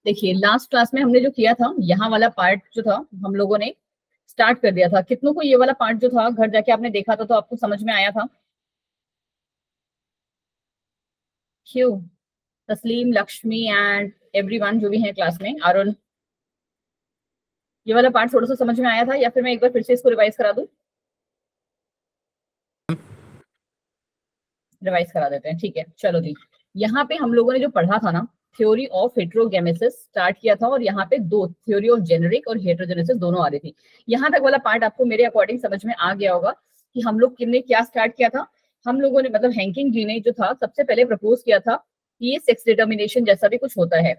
देखिए last class में हमने जो किया था, यहाँ वाला पार्ट जो था हम लोगों ने स्टार्ट कर दिया था। कितनों को ये वाला पार्ट जो था घर जाके आपने देखा था तो आपको समझ में आया था? क्यों? तस्लीम, लक्ष्मी एंड एवरीवन जो भी है क्लास में, अरुण, ये वाला पार्ट थोड़ा सा समझ में आया था या फिर मैं एक बार फिर से इसको रिवाइज करा दूं? रिवाइज करा देते हैं, ठीक है। चलो जी, यहाँ पे हम लोगों ने जो पढ़ा था ना, थ्योरी ऑफ हेट्रोगेमेसिस स्टार्ट किया था, और यहाँ पे दो थ्योरी ऑफ जेनेरिक और हेट्रोजेनेसिस दोनों आ रही थी। यहाँ तक वाला पार्ट आपको मेरे अकॉर्डिंग समझ में आ गया होगा कि हम लोग किसने क्या स्टार्ट किया था। हम लोगों ने मतलब हैंकिंग जी ने जो था सबसे पहले प्रपोज किया था कि ये सेक्स डिटर्मिनेशन जैसा भी कुछ होता है,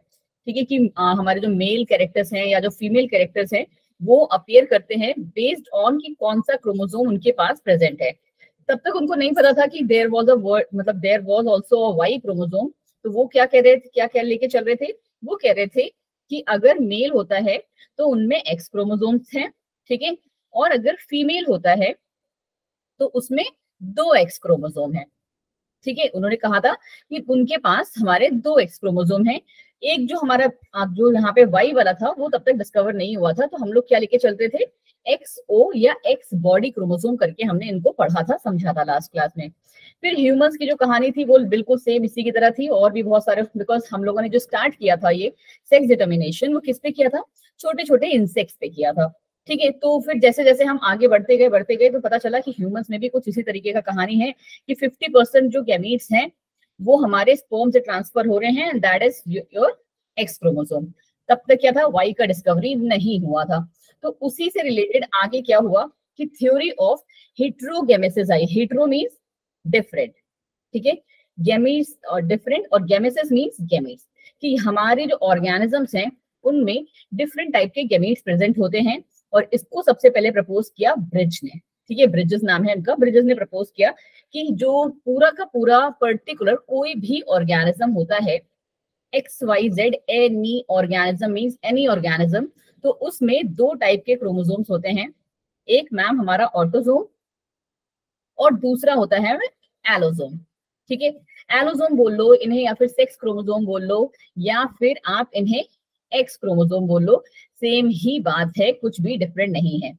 ठीक है, कि हमारे जो मेल कैरेक्टर्स हैं या जो फीमेल कैरेक्टर्स हैं वो अपीयर करते हैं बेस्ड ऑन कि कौन सा क्रोमोसोम उनके पास प्रेजेंट है। तब तक उनको नहीं पता था कि देयर वाज अ वर्ड, मतलब there was also a Y chromosome. तो वो क्या कह रहे थे, क्या क्या लेके चल रहे थे? वो कह रहे थे कि अगर मेल होता है तो उनमें एक्स क्रोमोसोम्स हैं, ठीक है, और अगर फीमेल होता है तो उसमें दो एक्स क्रोमोसोम है, ठीक है। उन्होंने कहा था कि उनके पास हमारे दो एक्स क्रोमोसोम हैं। एक जो हमारा आप जो यहाँ पे वाई वाला था वो तब तक डिस्कवर नहीं हुआ था, तो हम लोग क्या लेके चलते थे? एक्स ओ या एक्स बॉडी क्रोमोसोम करके हमने इनको पढ़ा था, समझा था लास्ट क्लास में। फिर ह्यूमंस की जो कहानी थी वो बिल्कुल सेम इसी की तरह थी, और भी बहुत सारे, बिकॉज हम लोगों ने जो स्टार्ट किया था ये सेक्स डिटर्मिनेशन, वो किस पे किया था? छोटे छोटे इंसेक्ट्स पे किया था, ठीक है। तो फिर जैसे जैसे हम आगे बढ़ते गए तो पता चला कि ह्यूमंस में भी कुछ इसी तरीके का कहानी है कि 50% जो गैमीट्स हैं वो हमारे स्पर्म से ट्रांसफर हो रहे हैं, that is your x chromosome. तब तक क्या था? वाई का डिस्कवरी नहीं हुआ था। तो उसी से रिलेटेड आगे क्या हुआ कि थ्योरी ऑफ हेट्रोगेमेसिस आई। हेट्रो मींस डिफरेंट, ठीक है, गैमीट्स और डिफरेंट, और गैमेसिस मींस गैमीट्स, कि हमारे जो ऑर्गेनिजम्स हैं उनमें डिफरेंट टाइप के गैमीट्स प्रेजेंट होते हैं। और इसको सबसे पहले प्रपोज किया ब्रिज ने, ठीक है, ब्रिजेस नाम है इनका। ब्रिजेस ने प्रपोज किया कि जो पूरा का पूरा पर्टिकुलर कोई भी ऑर्गेनिज्म होता है, X Y Z, any organism means any organism, तो उसमें दो टाइप के क्रोमोसोम्स होते हैं। एक मैम हमारा ऑटोसोम, और दूसरा होता है एलोसोम, ठीक है। एलोसोम बोल लो इन्हें, या फिर सेक्स क्रोमोसोम बोल लो, या फिर आप इन्हें एक्स क्रोमोसोम बोल लो, सेम ही बात है, कुछ भी डिफरेंट नहीं है।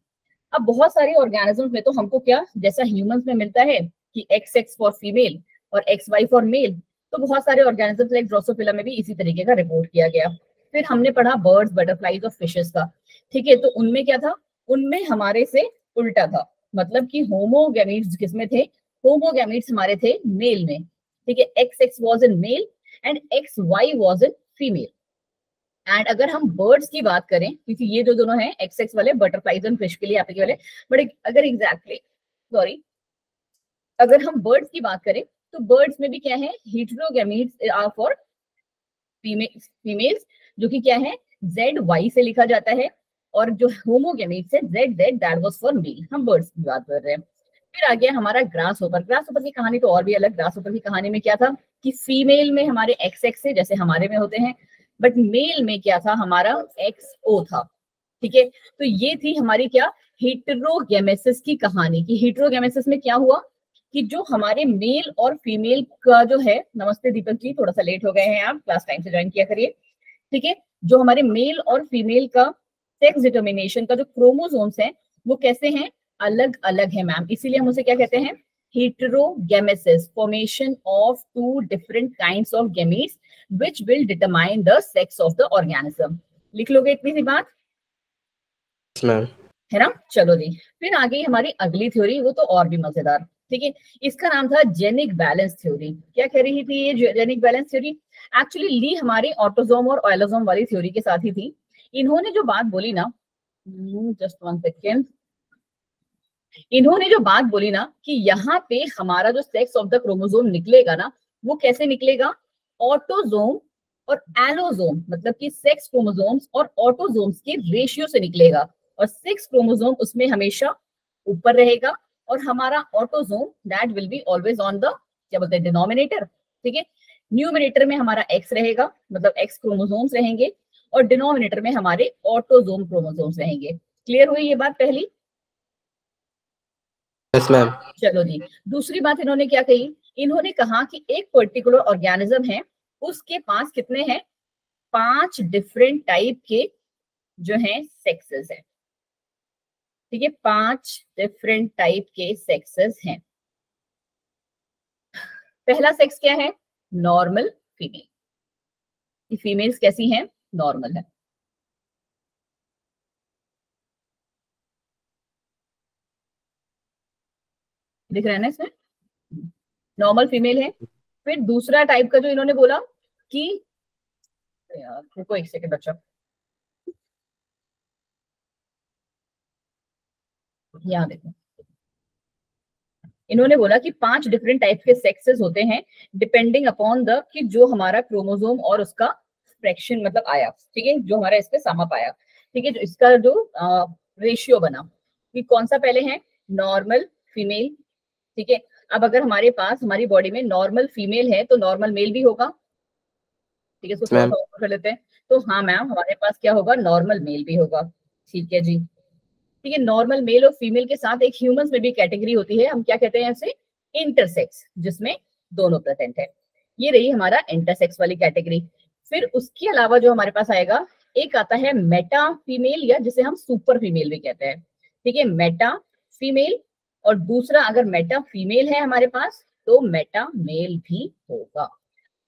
अब बहुत सारे ऑर्गेनिजम्स में तो हमको क्या, जैसा ह्यूमंस में मिलता है कि एक्स एक्स फॉर फीमेल और एक्स वाई फॉर मेल, तो बहुत सारे ऑर्गेनिजम्स लाइक ड्रोसोफिला में भी इसी तरीके का रिपोर्ट किया गया। फिर हमने पढ़ा बर्ड्स, बटरफ्लाइज और फिशेस का, ठीक है। तो उनमें क्या था? उनमें हमारे से उल्टा था, मतलब कि होमोगैमीट्स किसमें थे? होमोगैमीट्स हमारे थे मेल में, ठीक है। X x was in male and x why was in female. And अगर हम बर्ड्स की बात करें, क्योंकि ये जो दोनों हैं एक्स एक्स वाले, बटरफ्लाइज एंड फिश के लिए एप्लीकेबल है, बट अगर एग्जैक्टली सॉरी, अगर हम बर्ड्स की बात करें तो बर्ड्स में भी क्या है? हेटेरोगैमीट्स आर फॉर फीमेल्स, जो कि क्या है? जेड वाई से लिखा जाता है, और जो होमोगैमीट्स है Z Z, that was for male. हम बर्ड्स की बात कर रहे हैं। फिर आ गया हमारा ग्रास होपर। ग्रास होपर की कहानी तो और भी अलग। ग्रास होपर की कहानी में क्या था कि फीमेल में हमारे एक्स एक्स है, जैसे हमारे में होते हैं, बट मेल में क्या था? हमारा एक्स ओ था, ठीक है। तो ये थी हमारी क्या, हेटेरोगेमेसिस की कहानी। कि हेटेरोगेमेसिस में क्या हुआ कि जो हमारे मेल और फीमेल का जो है, नमस्ते दीपक जी, थोड़ा सा लेट हो गए हैं आप, क्लास टाइम से ज्वाइन किया करिए, ठीक है। जो हमारे मेल और फीमेल का सेक्स डिटर्मिनेशन का जो क्रोमोसोम्स हैं वो कैसे हैं? अलग अलग है मैम, इसीलिए हम उसे क्या कहते हैं? Heterogamesis, formation of two different kinds of gametes which will determine the sex of the organism. लिख लोगे इतनी सी बात? मैम है ना? चलो जी, फिर आ गई हमारी अगली थ्योरी, वो तो और भी मजेदार, ठीक है। इसका नाम था जेनिक बैलेंस थ्योरी। क्या कह रही थी ये जेनिक बैलेंस थ्योरी? एक्चुअली ली हमारी ऑटोसोम और ऑयलोसोम वाली थ्योरी के साथ ही थी। इन्होंने जो बात बोली ना, जस्ट वन सेकेंड, इन्होंने जो बात बोली ना कि यहाँ पे हमारा जो सेक्स ऑफ द क्रोमोसोम निकलेगा ना, वो कैसे निकलेगा? ऑटोसोम और एलोसोम, मतलब कि सेक्स क्रोमोसोम्स और ऑटोसोम्स के रेशियो से निकलेगा। और सेक्स क्रोमोसोम उसमें हमेशा ऊपर रहेगा, और हमारा autosome that will be always on the, क्या बोलते हैं, डिनोमिनेटर, ठीक है। न्यूमिनेटर में हमारा एक्स रहेगा, मतलब एक्स क्रोमोसोम्स रहेंगे, और डिनोमिनेटर में हमारे ऑटोसोम क्रोमोसोम्स रहेंगे। क्लियर हुई ये बात पहली? Yes ma'am. चलो जी, दूसरी बात इन्होंने क्या कही? इन्होंने कहा कि एक पर्टिकुलर ऑर्गेनिज्म है, उसके पास कितने हैं? 5 डिफरेंट टाइप के जो हैं सेक्सेस हैं। ठीक है, 5 डिफरेंट टाइप के सेक्सेस हैं। पहला सेक्स क्या है? Normal female. फीमेल्स कैसी हैं? नॉर्मल है। दिख रहा है ना इसमें? नॉर्मल फीमेल है। फिर दूसरा टाइप का जो इन्होंने बोला कि, यार रुको एक सेकंड बच्चा, यहाँ देखो, इन्होंने बोला कि 5 डिफरेंट टाइप के सेक्सेस होते हैं डिपेंडिंग अपॉन द, कि जो हमारा क्रोमोसोम और उसका फ्रैक्शन मतलब आया, ठीक है, जो हमारा इस पे सम अप आया, ठीक है, जो इसका जो रेशियो बना, कि कौन सा पहले है? Normal female. ठीक है, अब अगर हमारे पास हमारी बॉडी में नॉर्मल फीमेल है तो नॉर्मल मेल भी होगा। ठीक है, इसको थोड़ा मैम। सा और कर लेते हैं। तो हाँ मैम, हमारे पास क्या होगा? नॉर्मल मेल भी होगा। ठीक है जी। ठीक है, नॉर्मल मेल और फीमेल के साथ एक ह्यूमंस में भी कैटेगरी होती है, हम क्या कहते हैं इसे? इंटरसेक्स, जिसमें दोनों प्रेजेंट है। ये रही हमारा इंटरसेक्स वाली कैटेगरी। फिर उसके अलावा जो हमारे पास आएगा, एक आता है मेटा फीमेल, या जिसे हम सुपर फीमेल भी कहते हैं। ठीक है, मेटा फीमेल। और दूसरा, अगर मेटा फीमेल है हमारे पास तो मेटा मेल भी होगा।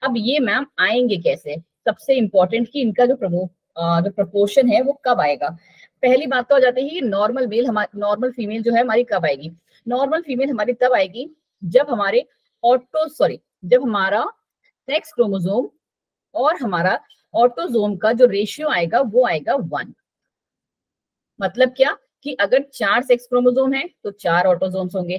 अब ये मैम आएंगे कैसे? सबसे इंपॉर्टेंट कि इनका जो जो प्रपोर्शन है वो कब आएगा। पहली बात तो आ जाती है कि नॉर्मल मेल, हमारी नॉर्मल फीमेल जो है हमारी कब आएगी? नॉर्मल फीमेल हमारी तब आएगी जब हमारे जब हमारा सेक्स क्रोमोसोम और हमारा ऑटोजोम का जो रेशियो आएगा वो आएगा 1। मतलब क्या? कि अगर 4 सेक्स क्रोमोसोम है तो 4 ऑटोजोम्स होंगे,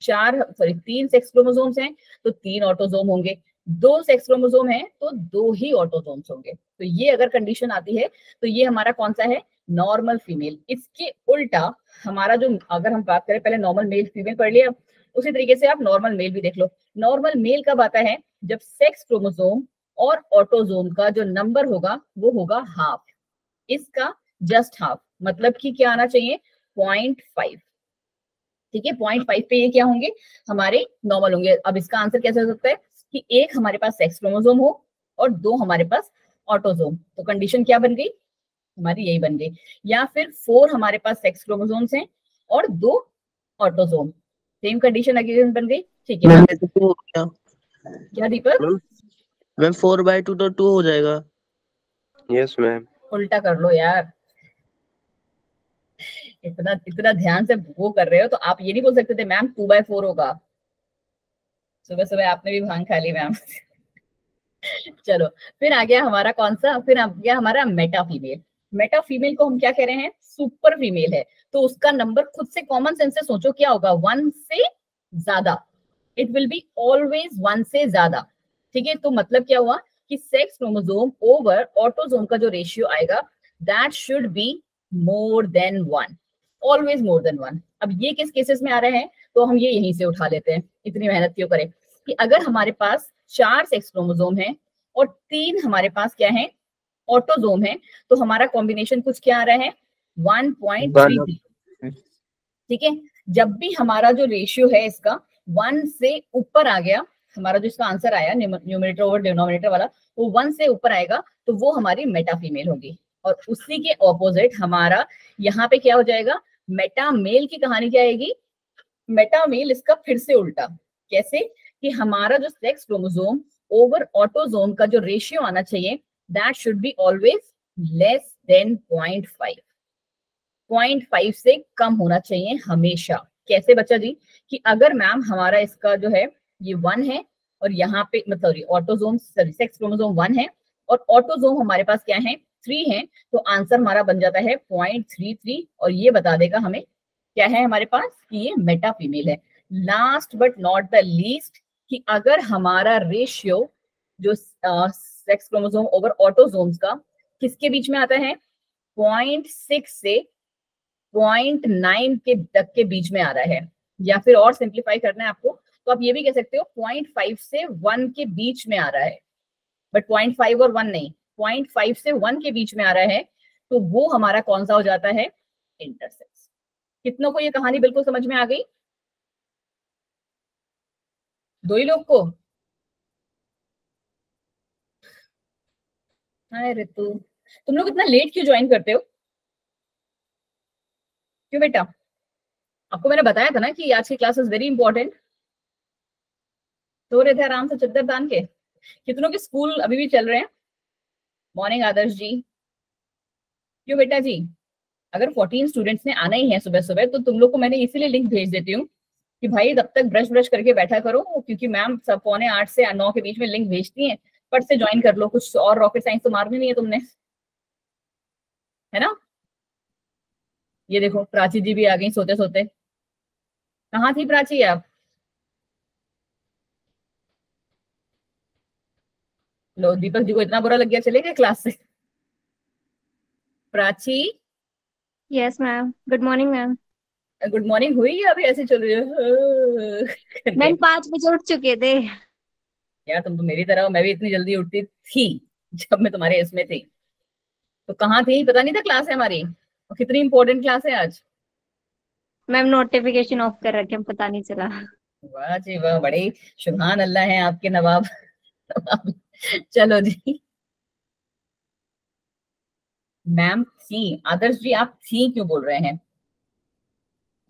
3 सेक्स क्रोमोसोम्स हैं तो 3 ऑटोजोम होंगे, 2 सेक्स क्रोमोसोम है तो 2 ही ऑटोजोम्स होंगे। तो ये अगर कंडीशन आती है तो ये हमारा कौन सा है? Normal female. इसके उल्टा हमारा जो, अगर हम बात करें, पहले नॉर्मल मेल फीमेल पढ़ लिया, उसी तरीके से आप नॉर्मल मेल भी देख लो। नॉर्मल मेल कब आता है? जब सेक्स क्रोमोसोम और ऑटोजोम का जो नंबर होगा वो होगा हाफ। इसका जस्ट हाफ, मतलब कि क्या आना चाहिए? 0.5। ठीक है, 0.5 पे ये क्या होंगे? हमारे नॉर्मल होंगे। अब इसका आंसर कैसे हो सकता है? कि एक हमारे पास सेक्स क्रोमोसोम हो और 2 हमारे पास ऑटोजोम, तो कंडीशन क्या बन गई? हमारी यही बन गई। या फिर 4 हमारे पास सेक्स क्रोमोसोम्स हैं और 2 ऑटोजोम, सेम कंडीशन अगेन बन गई। ठीक है मैम मैम। ये तो 2 हो गया। क्या दीपक? मैम। मैम 4/2 तो 2 हो जाएगा। Yes ma'am. उल्टा कर लो यार, इतना इतना ध्यान से वो कर रहे हो तो आप ये नहीं बोल सकते थे मैम 2/4 होगा? सुबह सुबह आपने भी भांग खा ली मैम। चलो, फिर आ गया हमारा कौन सा? फिर आ गया हमारा मेटा फीमेल। मेटा फीमेल को हम क्या कह रहे हैं? सुपर फीमेल है। तो उसका नंबर खुद से कॉमन सेंस से सोचो क्या होगा? 1 से ज्यादा। इट विल बी ऑलवेज 1 से ज्यादा। ठीक है, तो मतलब क्या हुआ? कि सेक्स क्रोमोसोम ओवर ऑटोसोम का जो रेशियो आएगा that should be more than 1, always more than 1। अब ये किस केसेस में आ रहे हैं? तो हम ये यहीं से उठा लेते हैं, इतनी मेहनत क्यों करें। कि अगर हमारे पास 4 सेक्स क्रोमोसोम है और 3 हमारे पास क्या है? ऑटोजोम है, तो हमारा कॉम्बिनेशन कुछ क्या आ रहा है? 1.33। ठीक है, जब भी हमारा जो रेशियो है इसका 1 से ऊपर आ गया, हमारा जो इसका आंसर आया न्यूमरेटर ओवर डिनोमिनेटर वाला, वो 1 से ऊपर आएगा तो वो हमारी मेटा फीमेल होगी। और उसी के ऑपोजिट हमारा यहाँ पे क्या हो जाएगा? मेटा मेल की कहानी क्या आएगी? मेटा मेल इसका फिर से उल्टा। कैसे? कि हमारा जो सेक्स क्रोमोसोम ओवर ऑटोजोम का जो रेशियो आना चाहिए that should be always less than 0.5। 0.5 से कम होना चाहिए हमेशा। कैसे बच्चा जी? कि अगर मैम हमारा इसका जो है ये 1 है और यहाँ पे मतलब ऑटोजोम सॉरी सेक्स क्रोमोसोम 1 है और ऑटोजोम हमारे पास क्या है? 3 है, तो आंसर हमारा बन जाता है 0.33। और ये बता देगा हमें क्या है हमारे पास? कि ये मेटा फीमेल है। Last but not the least, कि अगर हमारा रेशियो जो सेक्स क्रोमोसोम ओवर ऑटोजोम्स का किसके बीच में आता है? 0.6 से 0.9 के तक के बीच में आ रहा है। या फिर और सिंप्लीफाई करना है आपको तो आप ये भी कह सकते हो 0.5 से 1 के बीच में आ रहा है, बट 0.5 और 1 नहीं, 0.5 से 1 के बीच में आ रहा है, तो वो हमारा कौन सा हो जाता है? इंटरसेक्स। कितनों को ये कहानी बिल्कुल समझ में आ गई? 2 ही लोग को? हाय ऋतु, तुम लोग इतना लेट क्यों ज्वाइन करते हो? क्यों बेटा? आपको मैंने बताया था ना कि आज की क्लास इज वेरी इंपॉर्टेंट। सो रहे थे आराम से चद्दर तान के? कितनों के स्कूल अभी भी चल रहे हैं? मॉर्निंग आदर्श जी। क्यों बेटा जी? अगर 14 स्टूडेंट्स ने आना ही है सुबह सुबह, तो तुम लोग को मैंने इसीलिए लिंक भेज देती हूँ कि भाई तब तक ब्रश ब्रश करके बैठा करो, क्योंकि मैम सब 7:45 से 9 के बीच में लिंक भेजती हैं। फट से ज्वाइन कर लो, कुछ और रॉकेट साइंस तो मारनी नहीं है तुमने, है ना? ये देखो प्राची जी भी आ गई सोते सोते। कहाँ थी प्राची आप? लो, दीपक जी को इतना बुरा लग गया, चले गए क्लास से। Prachi, yes ma'am, good morning ma'am. Good morning हुई या अभी ऐसे चल रही है करके? मैम 5 बजे उठ चुके थे। यार तुम तो मेरी तरह हो, मैं भी इतनी जल्दी उठती थी जब मैं तुम्हारे इसमें थी। तो कहाँ थी, पता नहीं था क्लास है हमारी? और कितनी इंपॉर्टेंट क्लास है आज। मैम नोटिफिकेशन ऑफ कर रखे, पता नहीं चला। वाह जी वाह, बड़े सुभान अल्लाह हैं आपके नवाब। चलो जी। मैम थी, आदर्श जी आप थी क्यों बोल रहे हैं?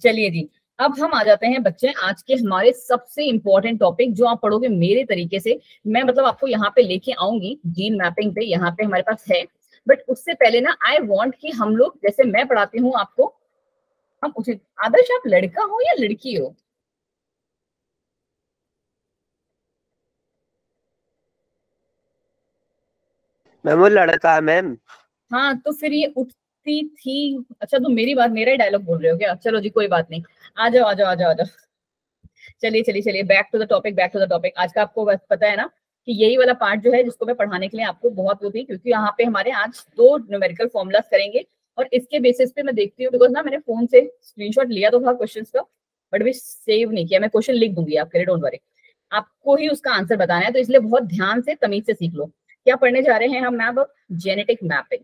चलिए जी, अब हम आ जाते हैं बच्चे आज के हमारे सबसे इंपॉर्टेंट टॉपिक, जो आप पढ़ोगे मेरे तरीके से। मैं मतलब आपको यहाँ पे लेके आऊंगी जीन मैपिंग पे, यहाँ पे हमारे पास है। बट उससे पहले ना आई वांट कि हम लोग, जैसे मैं पढ़ाती हूँ आपको, हम उसे। आदर्श आप लड़का हो या लड़की हो? मैम वो लड़का है मैम। हाँ तो फिर ये उठती थी। अच्छा तुम मेरी बात, मेरा ही डायलॉग बोल रहे हो क्या? चलो जी कोई बात नहीं, आ जाओ आ जाओ आ जाओ आ जाओ। चलिए चलिए चलिए, back to the topic, back to the topic. आज का आपको बस पता है ना कि यही वाला पार्ट जो है, जिसको मैं पढ़ाने के लिए आपको बहुत वो थी, क्योंकि यहाँ पे हमारे आज 2 न्यूमेरिकल फॉर्मूलाज करेंगे। और इसके बेसिस पे मैं देखती हूँ, बिकॉज ना मैंने फोन से स्क्रीनशॉट लिया तो था क्वेश्चन का, बट भी सेव नहीं किया। मैं क्वेश्चन लिख दूंगी आपके लिए, डोंट वरी। आपको ही उसका आंसर बताना है, तो इसलिए बहुत ध्यान से तमीज से सीख लो। क्या पढ़ने जा रहे हैं हम मैम? अब जेनेटिक मैपिंग।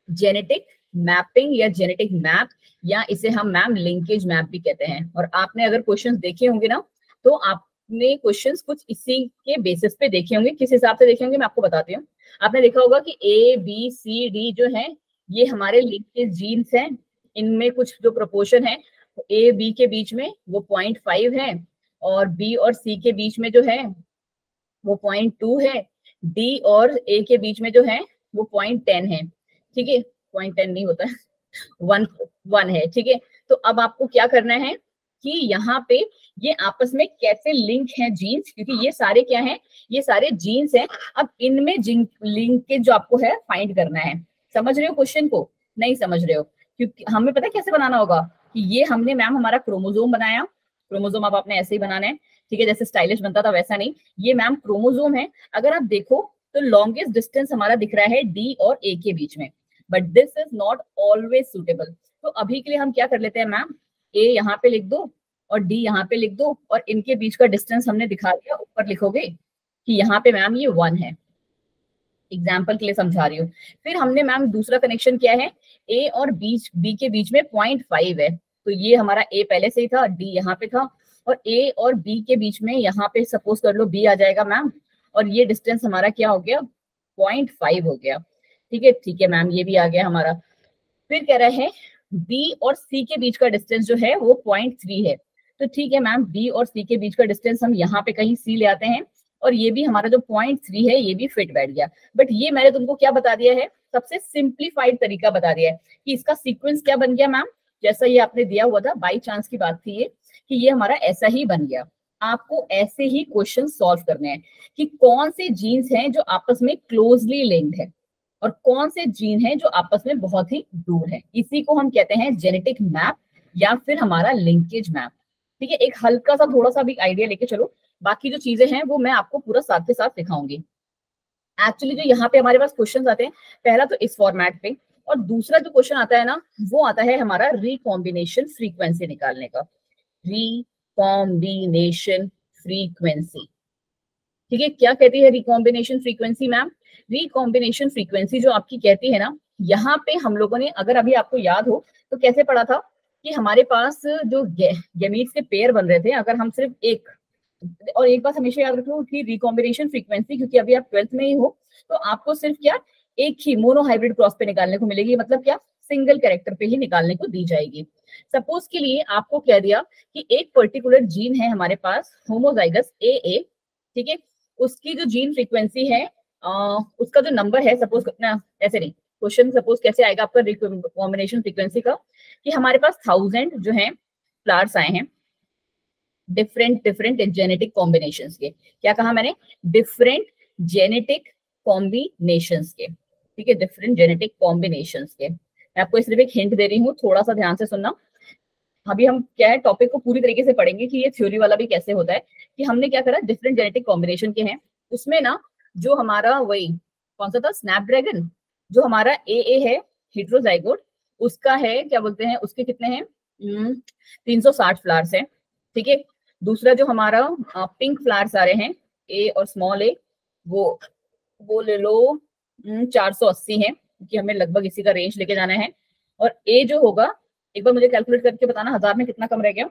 जेनेटिक मैपिंग या जेनेटिक मैप, या इसे हम मैम लिंकेज मैप भी कहते हैं। और आपने अगर क्वेश्चंस देखे होंगे ना, तो आपने क्वेश्चंस कुछ इसी के बेसिस पे देखे होंगे। किस हिसाब से देखे होंगे मैं आपको बताती हूँ। आपने देखा होगा कि ए बी सी डी जो है, ये हमारे लिंकेज जीन्स हैं। इनमें कुछ जो प्रोपोर्शन है, ए बी के बीच में वो 0.5 है, और बी और सी के बीच में जो है वो 0.2 है, डी और ए के बीच में जो है वो 0.10 है। ठीक है, 0.10 नहीं होता है, 1 है। ठीक है, तो अब आपको क्या करना है कि यहाँ पे ये आपस में कैसे लिंक है जीन्स, क्योंकि ये सारे क्या हैं, ये सारे जीन्स हैं। अब इनमें जिन लिंकेज जो आपको है फाइंड करना है। समझ रहे हो क्वेश्चन को? नहीं समझ रहे हो? क्योंकि हमें पता है कैसे बनाना होगा, कि ये हमने मैम हमारा क्रोमोजोम बनाया। क्रोमोजोम अब आपने ऐसे ही बनाना है, ठीक है, जैसे स्टाइलिश बनता था वैसा नहीं। ये मैम क्रोमोजोम है। अगर आप देखो तो लॉन्गेस्ट डिस्टेंस हमारा दिख रहा है डी और ए के बीच में, but this is not always suitable. तो अभी के लिए हम क्या कर लेते हैं मैम, ए यहाँ पे लिख दो और डी यहाँ पे लिख दो, और इनके बीच का डिस्टेंस हमने दिखा दिया, ऊपर लिखोगे कि यहाँ पे मैम ये 1 है। एग्जाम्पल के लिए समझा रही हूँ। फिर हमने मैम दूसरा कनेक्शन किया है, ए और बी के बीच में 0.5 है। तो ये हमारा ए पहले से ही था, डी यहाँ पे था, और ए और बी के बीच में यहाँ पे सपोज कर लो बी आ जाएगा मैम, और ये डिस्टेंस हमारा क्या हो गया, 0.5 हो गया। ठीक है मैम, ये भी आ गया हमारा। फिर कह रहे हैं बी और सी के बीच का डिस्टेंस जो है वो 0.3 है। तो ठीक है मैम, बी और सी के बीच का डिस्टेंस हम यहाँ पे कहीं सी ले आते हैं, और ये भी हमारा जो 0.3 है ये भी फिट बैठ गया। बट ये मैंने तुमको क्या बता दिया है, सबसे सिंप्लीफाइड तरीका बता दिया है कि इसका सीक्वेंस क्या बन गया मैम, जैसा ये आपने दिया हुआ था, बाई चांस की बात थी ये, कि ये हमारा ऐसा ही बन गया। आपको ऐसे ही क्वेश्चन सॉल्व करने हैं कि कौन से जीन्स हैं जो आपस में क्लोजली लिंक्ड है, और कौन से जीन हैं जो आपस में बहुत ही दूर हैं। इसी को हम कहते हैं जेनेटिक मैप, या फिर हमारा लिंकेज मैप। ठीक है, एक हल्का सा थोड़ा सा भी आइडिया लेके चलो, बाकी जो चीजें हैं वो मैं आपको पूरा साथ के साथ सिखाऊंगी। एक्चुअली जो यहाँ पे हमारे पास क्वेश्चन आते हैं, पहला तो इस फॉर्मेट पे, और दूसरा जो क्वेश्चन आता है ना, वो आता है हमारा रिकॉम्बिनेशन फ्रीक्वेंसी निकालने का। रिकॉम्बिनेशन फ्रीक्वेंसी, ठीक है। क्या कहती है recombination frequency ma'am? Recombination frequency जो आपकी कहती है ना, यहाँ पे हम लोगों ने, अगर अभी आपको याद हो तो कैसे पढ़ा था कि हमारे पास जो गैमीट्स के पेयर बन रहे थे, अगर हम सिर्फ एक और एक बात हमेशा याद रखो कि रिकॉम्बिनेशन फ्रीक्वेंसी, क्योंकि अभी आप 12th में ही हो, तो आपको सिर्फ क्या एक ही मोनो हाइब्रिड क्रॉस पे निकालने को मिलेगी, मतलब क्या सिंगल कैरेक्टर पे ही निकालने को दी जाएगी। सपोज के लिए आपको कह दिया कि एक पर्टिकुलर जीन है हमारे पास होमोजाइगस AA, ठीक है, उसकी जो जीन फ्रीक्वेंसी है उसका जो नंबर है, सपोज कितना, ऐसे नहीं, क्वेश्चन सपोज कैसे आएगा आपका रिकॉम्बिनेशन फ्रीक्वेंसी का, कि हमारे पास 1000 जो है फ्लावर्स आए हैं डिफरेंट जेनेटिक कॉम्बिनेशंस के। क्या कहा मैंने? डिफरेंट जेनेटिक कॉम्बिनेशंस के, ठीक है, डिफरेंट जेनेटिक कॉम्बिनेशंस के। मैं आपको सिर्फ एक हिंट दे रही हूँ, थोड़ा सा ध्यान से सुनना। अभी हम क्या है टॉपिक को पूरी तरीके से पढ़ेंगे कि ये थ्योरी वाला भी कैसे होता है, कि हमने क्या करा, डिफरेंट जेनेटिक कॉम्बिनेशन के हैं, उसमें ना जो हमारा वही कौन सा था, स्नैपड्रैगन, जो हमारा AA है हेट्रोजाइगोट, उसका है क्या बोलते हैं, उसके कितने हैं 360 फ्लावर्स है, ठीक है। दूसरा जो हमारा पिंक फ्लावर्स आ रहे हैं A और स्मॉल a, वो ले लो 480 है, क्योंकि हमें लगभग इसी का रेंज लेके जाना है। और A जो होगा, एक बार मुझे कैलकुलेट करके बताना 1000 में कितना कम रह गया,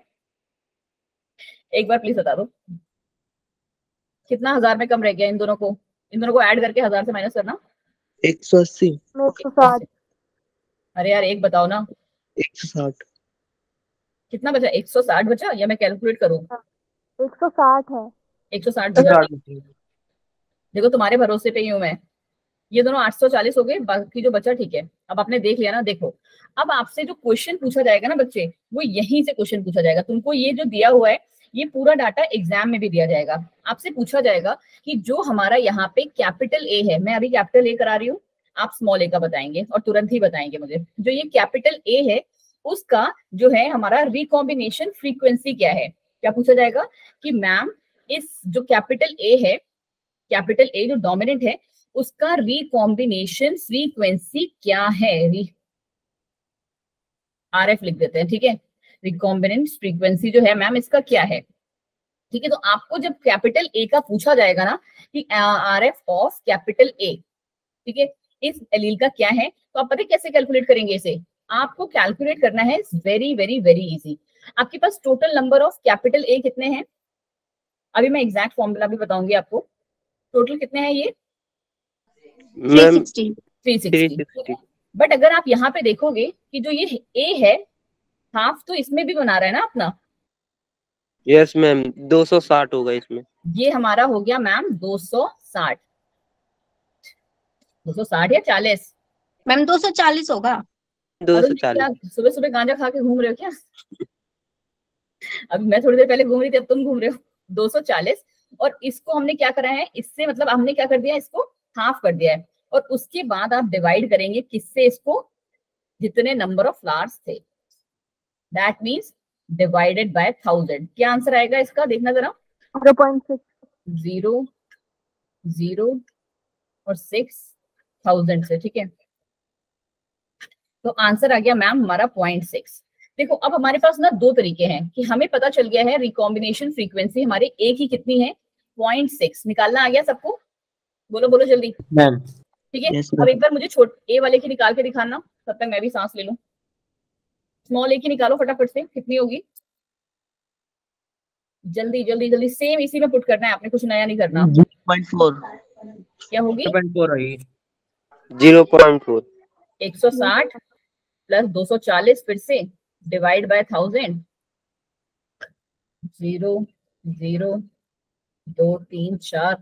एक बार प्लीज बता दो कितना 1000 में कम रह गया। इन दोनों को ऐड करके 1000 से माइनस करना। 180, 160, अरे यार एक बताओ ना 160, कितना बचा, 160 बचा, या मैं कैलकुलेट करूं? 160 है। 160 बचा। देखो तुम्हारे भरोसे पे ही हूं मैं। ये दोनों 840 हो गए, बाकी जो बचा ठीक है। अब आपने देख लिया ना, देखो अब आपसे जो क्वेश्चन पूछा जाएगा ना बच्चे, वो यहीं से क्वेश्चन पूछा जाएगा। तुमको ये जो दिया हुआ है, ये पूरा डाटा एग्जाम में भी दिया जाएगा। आपसे पूछा जाएगा कि जो हमारा यहाँ पे कैपिटल A है, मैं अभी कैपिटल A करा रही हूँ, आप स्मॉल a का बताएंगे और तुरंत ही बताएंगे मुझे। जो ये कैपिटल A है, उसका जो है हमारा रिकॉम्बिनेशन फ्रीक्वेंसी क्या है। क्या पूछा जाएगा कि मैम इस जो कैपिटल A है, कैपिटल A जो डोमिनेंट है, उसका रिकॉम्बिनेशन फ्रीक्वेंसी क्या है। RF लिख देते हैं, ठीक है। रिकॉम्बिनेंट फ्रीक्वेंसी जो है मैम इसका क्या है, ठीक है। तो आपको जब कैपिटल A का पूछा जाएगा ना कि RF ऑफ कैपिटल A, ठीक है, इस एलील का क्या है, तो आप पता है कैसे कैलकुलेट करेंगे इसे। आपको कैलकुलेट करना है वेरी वेरी वेरी इजी। आपके पास total number of capital A कितने हैं, अभी मैं एग्जैक्ट फॉर्मूला भी बताऊंगी आपको। टोटल कितने हैं ये? मैम 360। बट अगर आप यहाँ पे देखोगे कि जो ये A है, हाफ तो इसमें भी बना रहा है ना अपना। यस मैम 260 होगा इसमें। ये हमारा हो गया मैम 260 या 40। मैम 240 होगा। अरुण जी 240। क्या सुबह सुबह गांजा खा के घूम रहे हो क्या? अभी मैं थोड़ी देर पहले घूम रही थी, अब तुम घूम रहे हो। 240, और इसको हमने क्या करा है, इससे मतलब हमने क्या कर दिया, इसको हाफ कर दिया है। और उसके बाद आप डिवाइड करेंगे किससे, इसको जितने नंबर ऑफ फ्लावर्स थे, दैट मीन्स डिवाइडेड बाय 1000। क्या आंसर आएगा इसका, देखना जरा। 0.6। 0 0 और 6000 से, ठीक है। तो आंसर आ गया मैम हमारा 0.6। देखो अब हमारे पास ना दो तरीके हैं कि हमें पता चल गया है रिकॉम्बिनेशन फ्रीक्वेंसी हमारे A की कितनी है, 0.6 निकालना आ गया सबको। बोलो बोलो जल्दी मैम। ठीक है। Yes, अब ma'am. एक बार मुझे A वाले की निकाल के दिखाना, तब तक मैं भी सांस ले लूं। स्मॉल A की निकालो फटाफट से, कितनी होगी, जल्दी जल्दी जल्दी। सेम इसी में पुट करना है, आपने कुछ नया नहीं करना। 0.4, क्या होगी? 0.4। 160 प्लस 240 फिर से divide by 1000। 0 0 2 3 4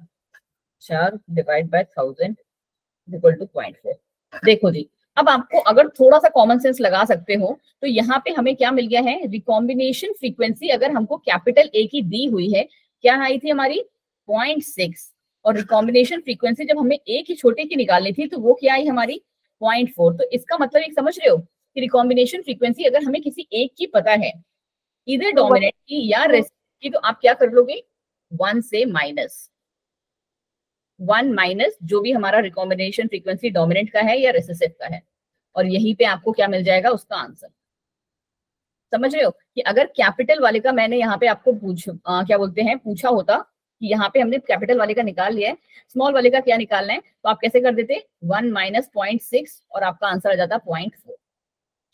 4 divide by 1000 equal to 0.4। देखो जी, अब आपको अगर थोड़ा सा कॉमन सेंस लगा सकते हो तो यहाँ पे हमें क्या मिल गया है, रिकॉम्बिनेशन फ्रीक्वेंसी अगर हमको कैपिटल A की दी हुई है, क्या आई थी हमारी 0.6, और रिकॉम्बिनेशन फ्रीक्वेंसी जब हमें A की छोटे की निकालनी थी तो वो क्या आई हमारी 0.4। तो इसका मतलब एक समझ रहे हो कि रिकॉम्बिनेशन फ्रीक्वेंसी अगर हमें किसी एक की पता है, इधर डोमिनेंट की या रेसिस्टिव की, तो आप क्या कर लोगे, 1 से वन माइनस जो भी हमारा रिकॉम्बिनेशन फ्रीक्वेंसी डोमिनेंट का है या रिसेसिव का है, और यहीं पे आपको क्या मिल जाएगा, उसका आंसर। समझ रहे हो कि अगर कैपिटल वाले का मैंने यहाँ पे आपको क्या बोलते हैं पूछा होता कि यहाँ पे हमने कैपिटल वाले का निकाल लिया है, स्मॉल वाले का क्या निकालना है, तो आप कैसे कर देते, 1 माइनस 0.6 और आपका आंसर आ जाता 0.4।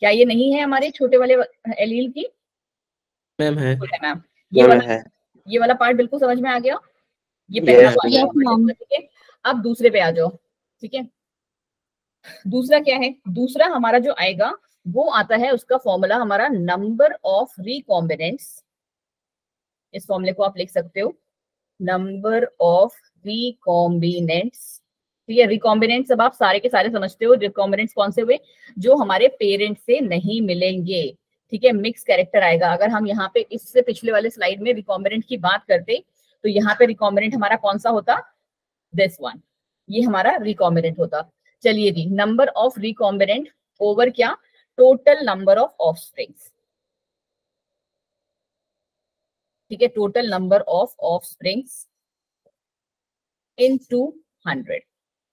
क्या ये नहीं है हमारे छोटे वाले एलील की? मैम है। मैम ये वाला है ये वाला पार्ट बिल्कुल समझ में आ गया, ये पहला Yes, पार्ट ma'am. ठीक है। अब दूसरे पे आ जाओ, ठीक है। दूसरा क्या है, दूसरा हमारा जो आएगा वो आता है, उसका फॉर्मूला हमारा नंबर ऑफ रिकॉम्बिनेंट्स। इस फॉर्मूले को आप लिख सकते हो, नंबर ऑफ रिकॉम्बिनेंट्स, ठीक है। रिकॉम्बिनेंट्स अब आप सारे के सारे समझते हो। रिकॉम्बिनेंट्स कौन से हुए, जो हमारे पेरेंट से नहीं मिलेंगे, ठीक है। मिक्स कैरेक्टर आएगा। अगर हम यहाँ पे इससे पिछले वाले स्लाइड में रिकॉम्बिनेंट की बात करते तो यहाँ पे रिकॉम्बिनेंट हमारा कौन सा होता, दिस वन, ये हमारा रिकॉम्बिनेंट होता। चलिए जी, नंबर ऑफ रिकॉम्बिनेंट ओवर क्या, टोटल नंबर ऑफ ऑफस्प्रिंग्स, ठीक है। Total number of offsprings into 100,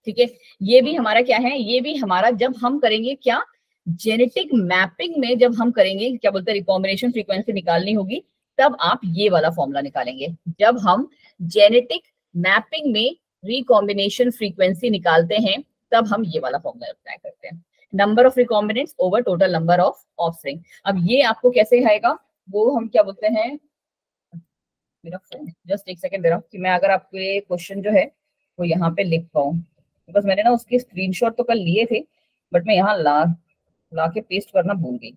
ठीक है। ये भी हमारा क्या है, ये भी हमारा जब हम करेंगे क्या, जेनेटिक मैपिंग में जब हम करेंगे, क्या बोलते हैं, रिकॉम्बिनेशन फ्रीक्वेंसी निकालनी होगी, तब आप ये वाला फॉर्मूला निकालेंगे। जब हम जेनेटिक मैपिंग में रिकॉम्बिनेशन फ्रीक्वेंसी निकालते हैं तब हम ये वाला फॉर्मूला अप्लाई करते हैं, number of recombinants over total number of offspring. अब ये आपको कैसे आएगा, वो हम क्या बोलते हैं, मेरा फोन जस्ट एक सेकंड दे रहा हूँ कि मैं अगर आपको ये क्वेश्चन जो है वो यहाँ पे लिख पाऊँ, बिकॉज मैंने ना उसके स्क्रीनशॉट तो कल लिए थे बट मैं यहाँ ला के पेस्ट करना भूल गई।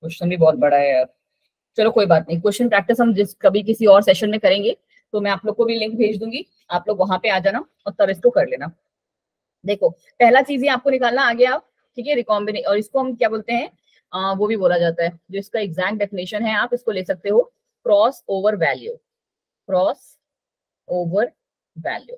क्वेश्चन भी बहुत बड़ा है यार, चलो कोई बात नहीं, क्वेश्चन प्रैक्टिस हम जिस कभी किसी और सेशन में करेंगे तो मैं आप लोग को भी लिंक भेज दूंगी, आप लोग वहां पे आ जाना और तब इसको कर लेना। देखो पहला चीज ये आपको निकालना आ गया, ठीक है, रिकॉम्बिनेशन, और इसको हम क्या बोलते हैं, वो भी बोला जाता है, जो इसका एग्जैक्ट डेफिनेशन है आप इसको ले सकते हो, cross over value, cross over value,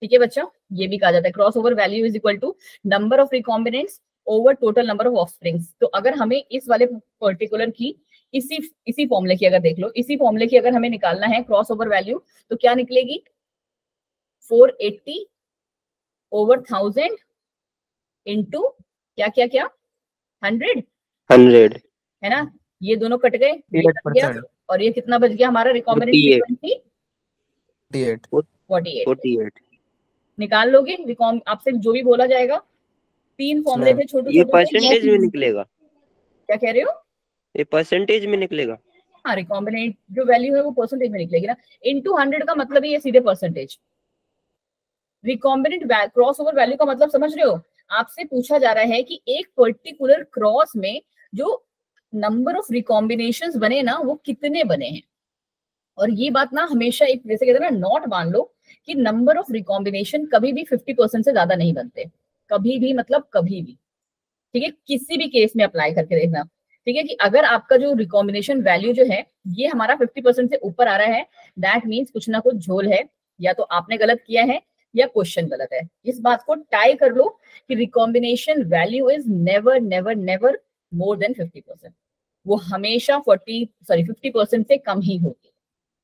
ठीक है बच्चा। ये भी कहा जाता है cross over value is equal to number of recombinants over total number of offsprings. तो अगर हमें इस वाले पर्टिकुलर की इसी फॉर्मूले की अगर देख लो, इसी फॉर्मूले की अगर हमें निकालना है क्रॉस ओवर वैल्यू, तो क्या निकलेगी, 480 ओवर 1000 इंटू क्या क्या क्या 100 है ना, ये दोनों कट गए, ये कट गया, और ये कितना बच गया हमारा रिकॉम्बिनेंट फ्रीक्वेंसी, 48 निकाल लोगे। रिकॉम आपसे जो भी बोला जाएगा, तीन फॉर्मूले थे छोटे ये छोटे, परसेंटेज में निकलेगा, क्या कह रहे हो, ये परसेंटेज में निकलेगा। हाँ, रिकॉम्बिनेंट जो वैल्यू है वो परसेंटेज में निकलेगी ना, इनटू 100 का मतलब है ये सीधे percentage. Recombinant cross over value का मतलब समझ रहे हो, आपसे पूछा जा रहा है कि एक पर्टिकुलर क्रॉस में जो नंबर ऑफ रिकॉम्बिनेशंस बने ना वो कितने बने हैं। और ये बात ना हमेशा एक जैसे कहते हैं ना, नॉट मान लो कि नंबर ऑफ रिकॉम्बिनेशन कभी भी 50% से ज्यादा नहीं बनते, कभी भी, मतलब कभी भी, ठीक है। किसी भी केस में अप्लाई करके देखना, ठीक है, कि अगर आपका जो रिकॉम्बिनेशन वैल्यू जो है ये हमारा 50% से ऊपर आ रहा है, दैट मीन्स कुछ ना कुछ झोल है, या तो आपने गलत किया है या क्वेश्चन गलत है। इस बात को टाई कर लो कि recombination value is never never never more than 50%, वो हमेशा 50% से कम ही होगी,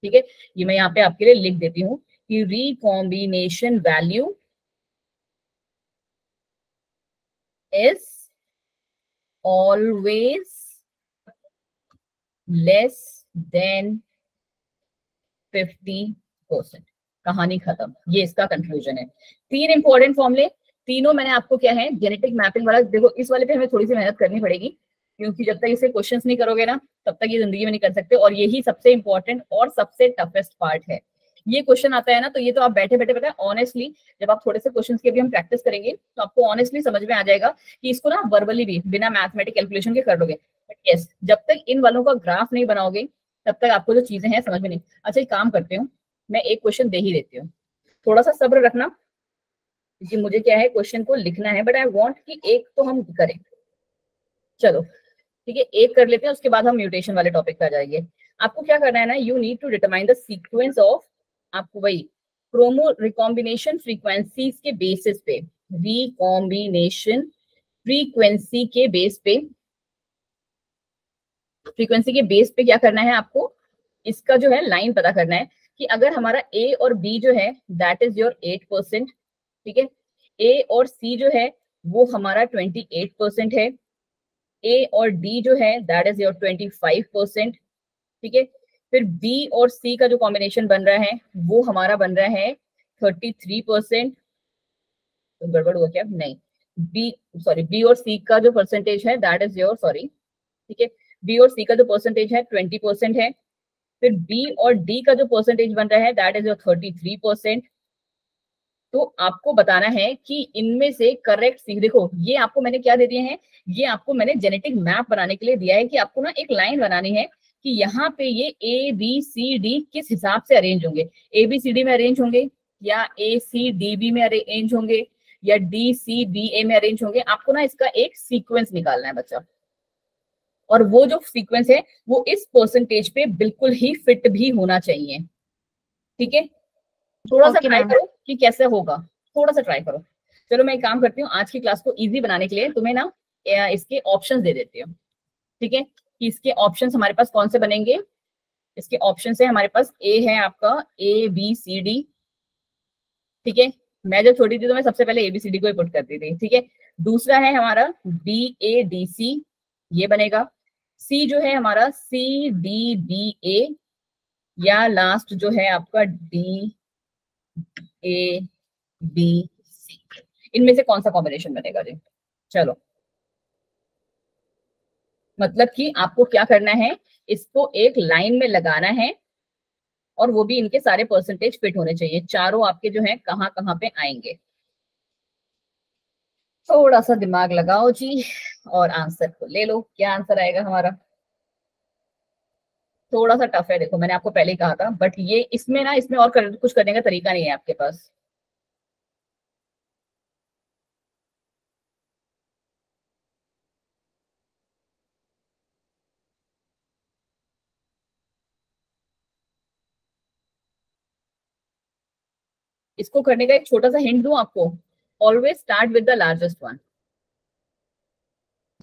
ठीक है। ये मैं यहाँ पे आपके लिए लिख देती हूँ कि recombination value is always less than 50%, कहानी खत्म, ये इसका कंक्लूजन है। तीन इंपॉर्टेंट फॉर्मूले, तीनों मैंने आपको क्या है, जेनेटिक मैपिंग वाला, देखो इस वाले पे हमें थोड़ी सी मेहनत करनी पड़ेगी, क्योंकि जब तक इसे क्वेश्चंस नहीं करोगे ना तब तक ये जिंदगी में नहीं कर सकते, और यही सबसे इंपॉर्टेंट और सबसे टफेस्ट पार्ट है। ये क्वेश्चन आता है ना तो ये तो आप बैठे बैठे, पता है ऑनेस्टली, जब आप थोड़े से क्वेश्चंस की भी हम प्रैक्टिस करेंगे तो आपको ऑनेस्टली समझ में आ जाएगा कि इसको ना वर्बली भी बिना मैथमेटिक कैलकुलेशन के कर लोगे, बट यस जब तक इन वालों का ग्राफ नहीं बनाओगे तब तक आपको जो चीजें हैं समझ में नहीं। अच्छा एक काम करते हो, मैं एक क्वेश्चन दे ही देती हूँ, थोड़ा सा सब्र रखना, क्योंकि मुझे क्या है क्वेश्चन को लिखना है, बट आई वांट कि एक तो हम करें। चलो ठीक है, एक कर लेते हैं, उसके बाद हम म्यूटेशन वाले टॉपिक पे आ जाएंगे। आपको क्या करना है ना, you need to determine the sequence of, आपको वही क्रोमो रिकॉम्बिनेशन फ्रीक्वेंसीज के बेसिस पे, रिकॉम्बिनेशन फ्रीक्वेंसी के बेस पे, फ्रीक्वेंसी के बेस पे क्या करना है आपको, इसका जो है लाइन पता करना है कि अगर हमारा ए और बी जो है दैट इज योर 8%, ठीक है, ए और सी जो है वो हमारा 28% है, ए और डी जो है दैट इज योर 25%, ठीक है। फिर बी और सी का जो कॉम्बिनेशन बन रहा है वो हमारा बन रहा है 33%, तो गड़बड़ हुआ क्या, नहीं, बी और सी का जो परसेंटेज है दैट इज योर, सॉरी ठीक है। बी और सी का जो परसेंटेज है 20% है। फिर बी और डी का जो परसेंटेज बन रहा है दैट इज योर 33%। तो आपको बताना है कि इनमें से करेक्ट सी, देखो ये आपको मैंने क्या दे दिए हैं, ये आपको मैंने जेनेटिक मैप बनाने के लिए दिया है कि आपको ना एक लाइन बनानी है कि यहाँ पे ये ए बी सी डी किस हिसाब से अरेंज होंगे, ए बी सी डी में अरेंज होंगे या ए सी डी बी में अरेंज होंगे या डी सी बी ए में अरेंज होंगे। आपको ना इसका एक सीक्वेंस निकालना है बच्चा, और वो जो सीक्वेंस है वो इस परसेंटेज पे बिल्कुल ही फिट भी होना चाहिए। ठीक है, थोड़ा सा Okay, ट्राई ma'am. करो कि कैसे होगा, थोड़ा सा ट्राई करो। चलो मैं एक काम करती हूँ, आज की क्लास को इजी बनाने के लिए तुम्हें ना इसके ऑप्शंस दे देती हूँ। ठीक है, कि इसके ऑप्शंस हमारे पास कौन से बनेंगे। इसके ऑप्शन है हमारे पास, ए है आपका ए बी सी डी। ठीक है, मैं जब छोटी थी तो मैं सबसे पहले ए बी सी डी को ही पुट करती थी। ठीक है, दूसरा है हमारा बी ए डी सी, ये बनेगा। सी जो है हमारा सी डी बी ए, या लास्ट जो है आपका डी ए बी सी। इनमें से कौन सा कॉम्बिनेशन बनेगा जी। चलो, मतलब कि आपको क्या करना है, इसको एक लाइन में लगाना है और वो भी इनके सारे परसेंटेज फिट होने चाहिए। चारों आपके जो है कहाँ कहाँ पे आएंगे। थोड़ा सा दिमाग लगाओ जी और आंसर को ले लो, क्या आंसर आएगा हमारा। थोड़ा सा टफ है, देखो मैंने आपको पहले ही कहा था, बट ये इसमें ना, इसमें और कुछ करने का तरीका नहीं है आपके पास। इसको करने का एक छोटा सा हिंट दूं आपको, always start with the largest one.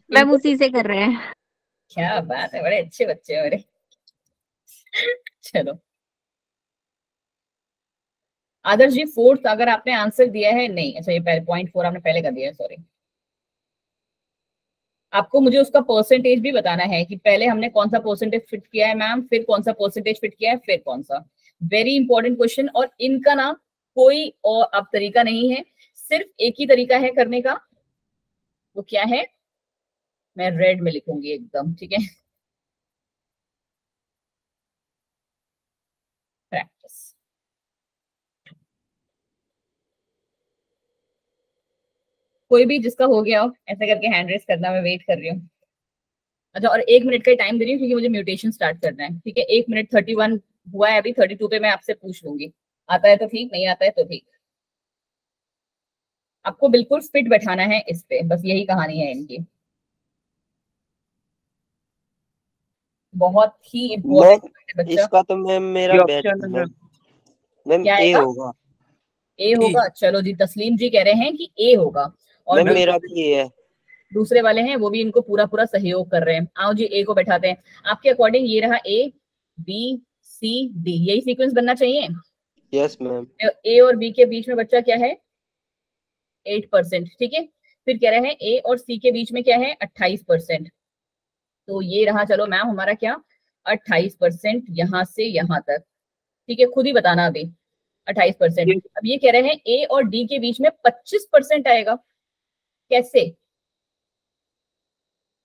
Ma'am उसी से कर रहे हैं। क्या बात है, बड़े अच्छे बच्चे हैं मेरे। चलो आदर्श जी, फोर्थ अगर आपने आंसर दिया है, नहीं अच्छा, ये पहले .4 आपने पहले कर दिया है, सॉरी। आपको मुझे उसका परसेंटेज भी बताना है कि पहले हमने कौन सा परसेंटेज फिट किया है मैम, फिर कौन सा परसेंटेज फिट किया है, फिर कौन सा। वेरी इंपॉर्टेंट क्वेश्चन, और इनका ना कोई और अब तरीका नहीं है, सिर्फ एक ही तरीका है करने का। वो क्या है, मैं रेड में लिखूंगी एकदम, ठीक है। प्रैक्टिस। कोई भी जिसका हो गया हो ऐसे करके हैंड रेस करना, मैं वेट कर रही हूँ। अच्छा, और 1 मिनट का टाइम दे रही हूँ क्योंकि मुझे म्यूटेशन स्टार्ट करना है। ठीक है, 1 मिनट 31 हुआ है अभी, 32 पे मैं आपसे पूछ लूंगी। आता है तो ठीक, नहीं आता है तो ठीक। आपको बिल्कुल फिट बैठाना है इस पे, बस यही कहानी है इनकी। बहुत ही इम्पोर्टेंट है बच्चा। इसका तो मैम मेरा ये बैठ ऑप्शन है मैम क्या ए आएगा? होगा। ए होगा। चलो जी, तस्लीम जी कह रहे हैं कि ए होगा, और मैम मेरा भी ए है। दूसरे वाले हैं वो भी इनको पूरा पूरा सहयोग कर रहे हैं। आओ जी, ए को बैठाते हैं। आपके अकॉर्डिंग ये रहा ए बी सी डी, यही सीक्वेंस बनना चाहिए। Yes ma'am. ए और बी के बीच में बच्चा क्या है, 8%। ठीक है, फिर कह रहे हैं ए और सी के बीच में क्या है, 28%। तो ये रहा, चलो मैम हमारा क्या, 28% यहाँ से यहाँ तक। ठीक है, खुद ही बताना अभी 28%। अब ये कह रहे हैं ए और डी के बीच में 25% आएगा, कैसे।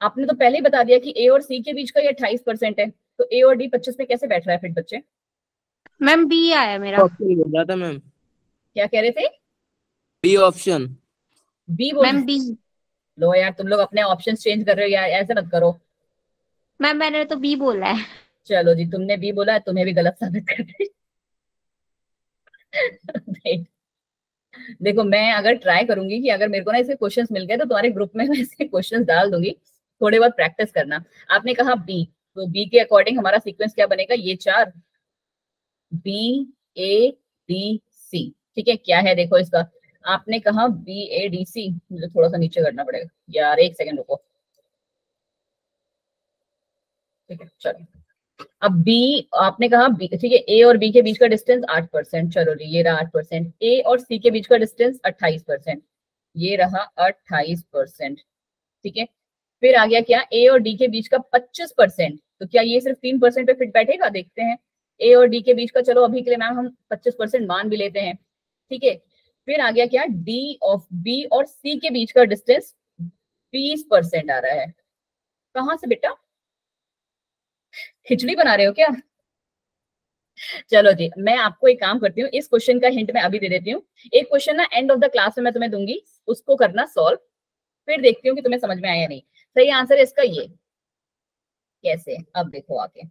आपने तो पहले ही बता दिया कि ए और सी के बीच का ये 28% है, तो ए और डी 25 में कैसे बैठ रहा है फिर बच्चे। मैम बी आया मेरा। ऑप्शन बोला था मैम, क्या कह रहे थे, बी ऑप्शन। बी बोल। Ma'am B. लो यार, तुम लोग अपने ऑप्शंस चेंज कर रहे हो यार, ऐसे मत करो। मैम मैंने तो बी बोला है। चलो जी, तुमने बी बोला है, तुम्हें भी गलत साबित कर दे। देखो मैं अगर ट्राई करूंगी कि अगर मेरे को ना इसके क्वेश्चंस मिल गए तो तुम्हारे ग्रुप में मैं इसके क्वेश्चंस डाल दूंगी, थोड़े बहुत प्रैक्टिस करना। आपने कहा बी, तो बी के अकॉर्डिंग हमारा सीक्वेंस क्या बनेगा, ये 4 बी ए डी सी। ठीक है, क्या है देखो इसका, आपने कहा बी ए डी सी, मुझे थोड़ा सा नीचे करना पड़ेगा यार, एक सेकंड रुको। ठीक है चलो, अब बी आपने कहा बी, ठीक है, ए और बी के बीच का डिस्टेंस 8%। चलो जी, ये रहा 8%। ए और सी के बीच का डिस्टेंस 28%, ये रहा 28%। ठीक है, फिर आ गया क्या, ए और डी के बीच का 25%। तो क्या ये सिर्फ 3% पे फिट बैठेगा, देखते हैं। ए और डी के बीच का, चलो अभी के लिए मैम हम 25% मान भी लेते हैं। ठीक है, फिर आ गया क्या, डी ऑफ बी और सी के बीच का डिस्टेंस 20% आ रहा है। कहाँ से बेटा, खिचड़ी बना रहे हो क्या? चलो जी, मैं आपको एक काम करती हूँ, इस क्वेश्चन का हिंट मैं अभी दे देती हूँ। एक क्वेश्चन ना एंड ऑफ द क्लास में मैं तुम्हें दूंगी, उसको करना सॉल्व, फिर देखती हूँ कि तुम्हें समझ में आया या नहीं। सही आंसर है इसका ये। कैसे? अब देखो आगे,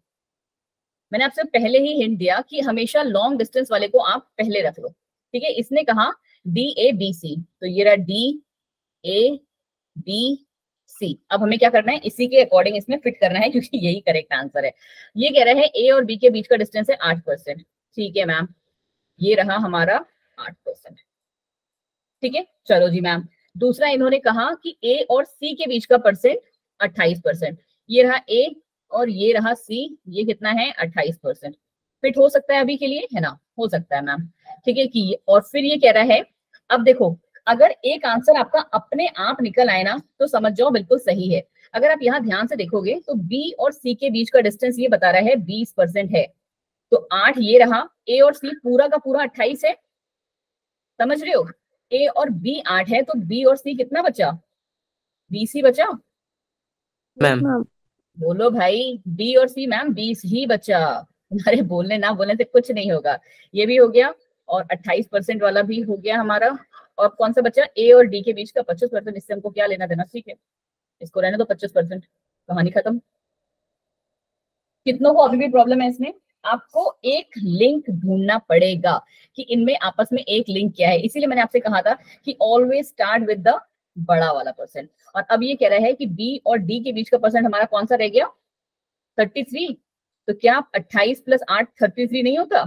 मैंने आपसे पहले ही हिंट दिया कि हमेशा लॉन्ग डिस्टेंस वाले को आप पहले रख लो। ठीक है, इसने कहा डी ए बी सी, तो ये रहा डी ए बी सी। अब हमें क्या करना है, इसी के अकॉर्डिंग इसमें फिट करना है, क्योंकि यही करेक्ट आंसर है। ये कह रहा है ए और बी के बीच का डिस्टेंस है 8%। ठीक है मैम, ये रहा हमारा 8%। ठीक है, चलो जी मैम। दूसरा इन्होंने कहा कि ए और सी के बीच का परसेंट 28%। ये रहा ए और ये रहा सी, ये कितना है 28%। फिट हो सकता है अभी के लिए, है ना? हो सकता है मैम। ठीक है कि और फिर ये कह रहा है, अब देखो अगर एक आंसर आपका अपने आप निकल आए ना तो समझ जाओ बिल्कुल सही है। अगर आप यहाँ ध्यान से देखोगे तो बी और सी के बीच का डिस्टेंस ये बता रहा है 20% है, तो 8 ये रहा, ए और सी पूरा का पूरा 28 है। समझ रहे हो? ए और बी 8 है, तो बी और सी कितना बचा? बी सी बचा। मैम बोलो भाई, बी और सी मैम 20 ही बचा। तुम्हारे बोलने ना बोलने से कुछ नहीं होगा। ये भी हो गया और 28% वाला भी हो गया हमारा। और कौन सा बचा? ए और डी के बीच का 25%। इससे हमको क्या लेना देना? ठीक है, इसको रहने दो 25%, कहानी खत्म। कितनों को अभी भी प्रॉब्लम है इसमें? आपको एक लिंक ढूंढना पड़ेगा कि इनमें आपस में एक लिंक क्या है। इसीलिए मैंने आपसे कहा था कि ऑलवेज स्टार्ट विद द बड़ा वाला परसेंट। और अब ये कह रहा है कि बी और डी के बीच का परसेंट हमारा कौन सा रह गया? 33। तो क्या 28 + 8 33 नहीं होता?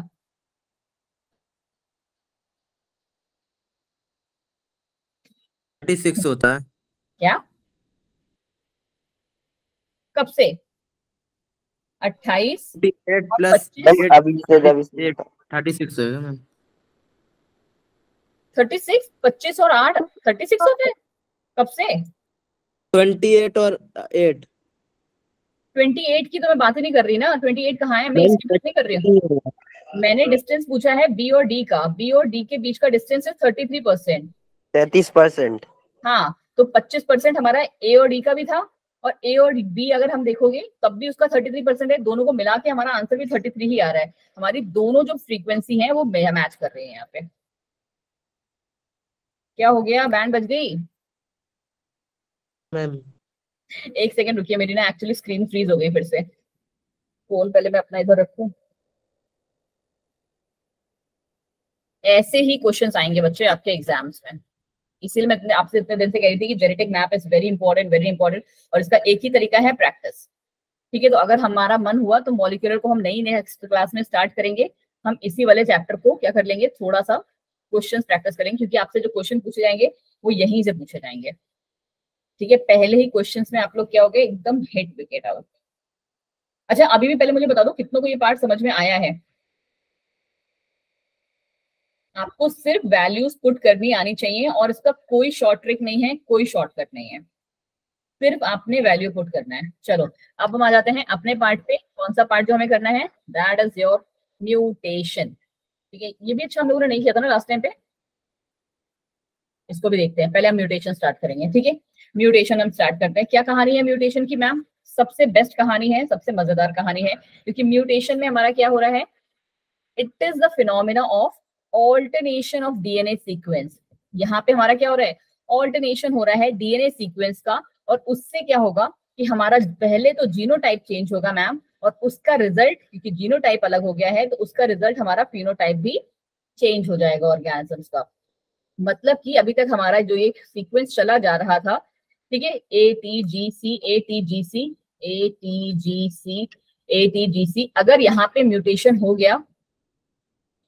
सिक्स होता है। क्या? कब से? 28 8 और प्लस 25। अभी से जब इसे 36 होगा मैम। 36, 25 और 8 36 होता है? कब से? 28 और 8। 28 की तो मैं बात ही नहीं कर रही ना। 28 कहाँ है? मैं इसकी बात नहीं कर रही हूँ। मैंने डिस्टेंस पूछा है बी और डी का। बी और डी के बीच का डिस्टेंस है 33%। 33%। हाँ, तो 25% हमारा ए और डी का भी था, और ए और बी अगर हम देखोगे तब भी उसका 33% है। दोनों को मिला के हमारा आंसर भी 33 ही आ रहा है। हमारी दोनों जो फ्रीक्वेंसी है वो मैच कर रही है यहाँ पे। क्या हो गया? बैंड बज गई? मैम एक सेकंड रुकिए, मेरी ना एक्चुअली स्क्रीन फ्रीज हो गई फिर से। फोन पहले मैं अपना इधर रखूं। ऐसे ही क्वेश्चंस आएंगे बच्चे आपके एग्जाम्स में। इसीलिए मैं आपसे इतने दिन से कह रही थी कि genetic map is very important, very important. और इसका एक ही तरीका है, प्रैक्टिस। ठीक है, तो अगर हमारा मन हुआ तो मॉलिक्यूलर को हम नई नेक्स्ट क्लास में स्टार्ट करेंगे। हम इसी वाले चैप्टर को क्या कर लेंगे, थोड़ा सा क्वेश्चंस प्रैक्टिस करेंगे, क्योंकि आपसे जो क्वेश्चन पूछे जाएंगे वो यहीं से पूछे जाएंगे। ठीक है, पहले ही क्वेश्चंस में आप लोग क्या हो गए, एकदम हिट विकेट आउट। अच्छा, अभी भी पहले मुझे बता दो कितनों को ये पार्ट समझ में आया है? आपको सिर्फ वैल्यूज पुट करनी आनी चाहिए, और इसका कोई शॉर्ट ट्रिक नहीं है, कोई शॉर्टकट नहीं है। सिर्फ आपने वैल्यू पुट करना है। चलो, अब हम आ जाते हैं अपने पार्ट पे। कौन सा पार्ट जो हमें करना है? That is your mutation. ठीक है, ये भी अच्छा हम लोगों ने नहीं किया था ना लास्ट टाइम पे। इसको भी देखते हैं, पहले हम म्यूटेशन स्टार्ट करेंगे। ठीक है, म्यूटेशन हम स्टार्ट करते हैं। क्या कहानी है म्यूटेशन की मैम? सबसे बेस्ट कहानी है, सबसे मजेदार कहानी है, क्योंकि म्यूटेशन में हमारा क्या हो रहा है? It is the phenomena of alternation of DNA sequence. यहाँ पे हमारा क्या हो रहा है? ऑल्टरनेशन हो रहा है डीएनए सीक्वेंस का। और उससे क्या होगा कि हमारा पहले तो जीनोटाइप चेंज होगा मैम, और उसका रिजल्ट, क्योंकि जीनोटाइप अलग हो गया है, तो उसका रिजल्ट हमारा फिनोटाइप भी चेंज हो जाएगा ऑर्गेनिजम्स का। मतलब कि अभी तक हमारा जो एक सीक्वेंस चला जा रहा था, ठीक है, A T G C A T G C A T G C A T G C, अगर यहाँ पे म्यूटेशन हो गया,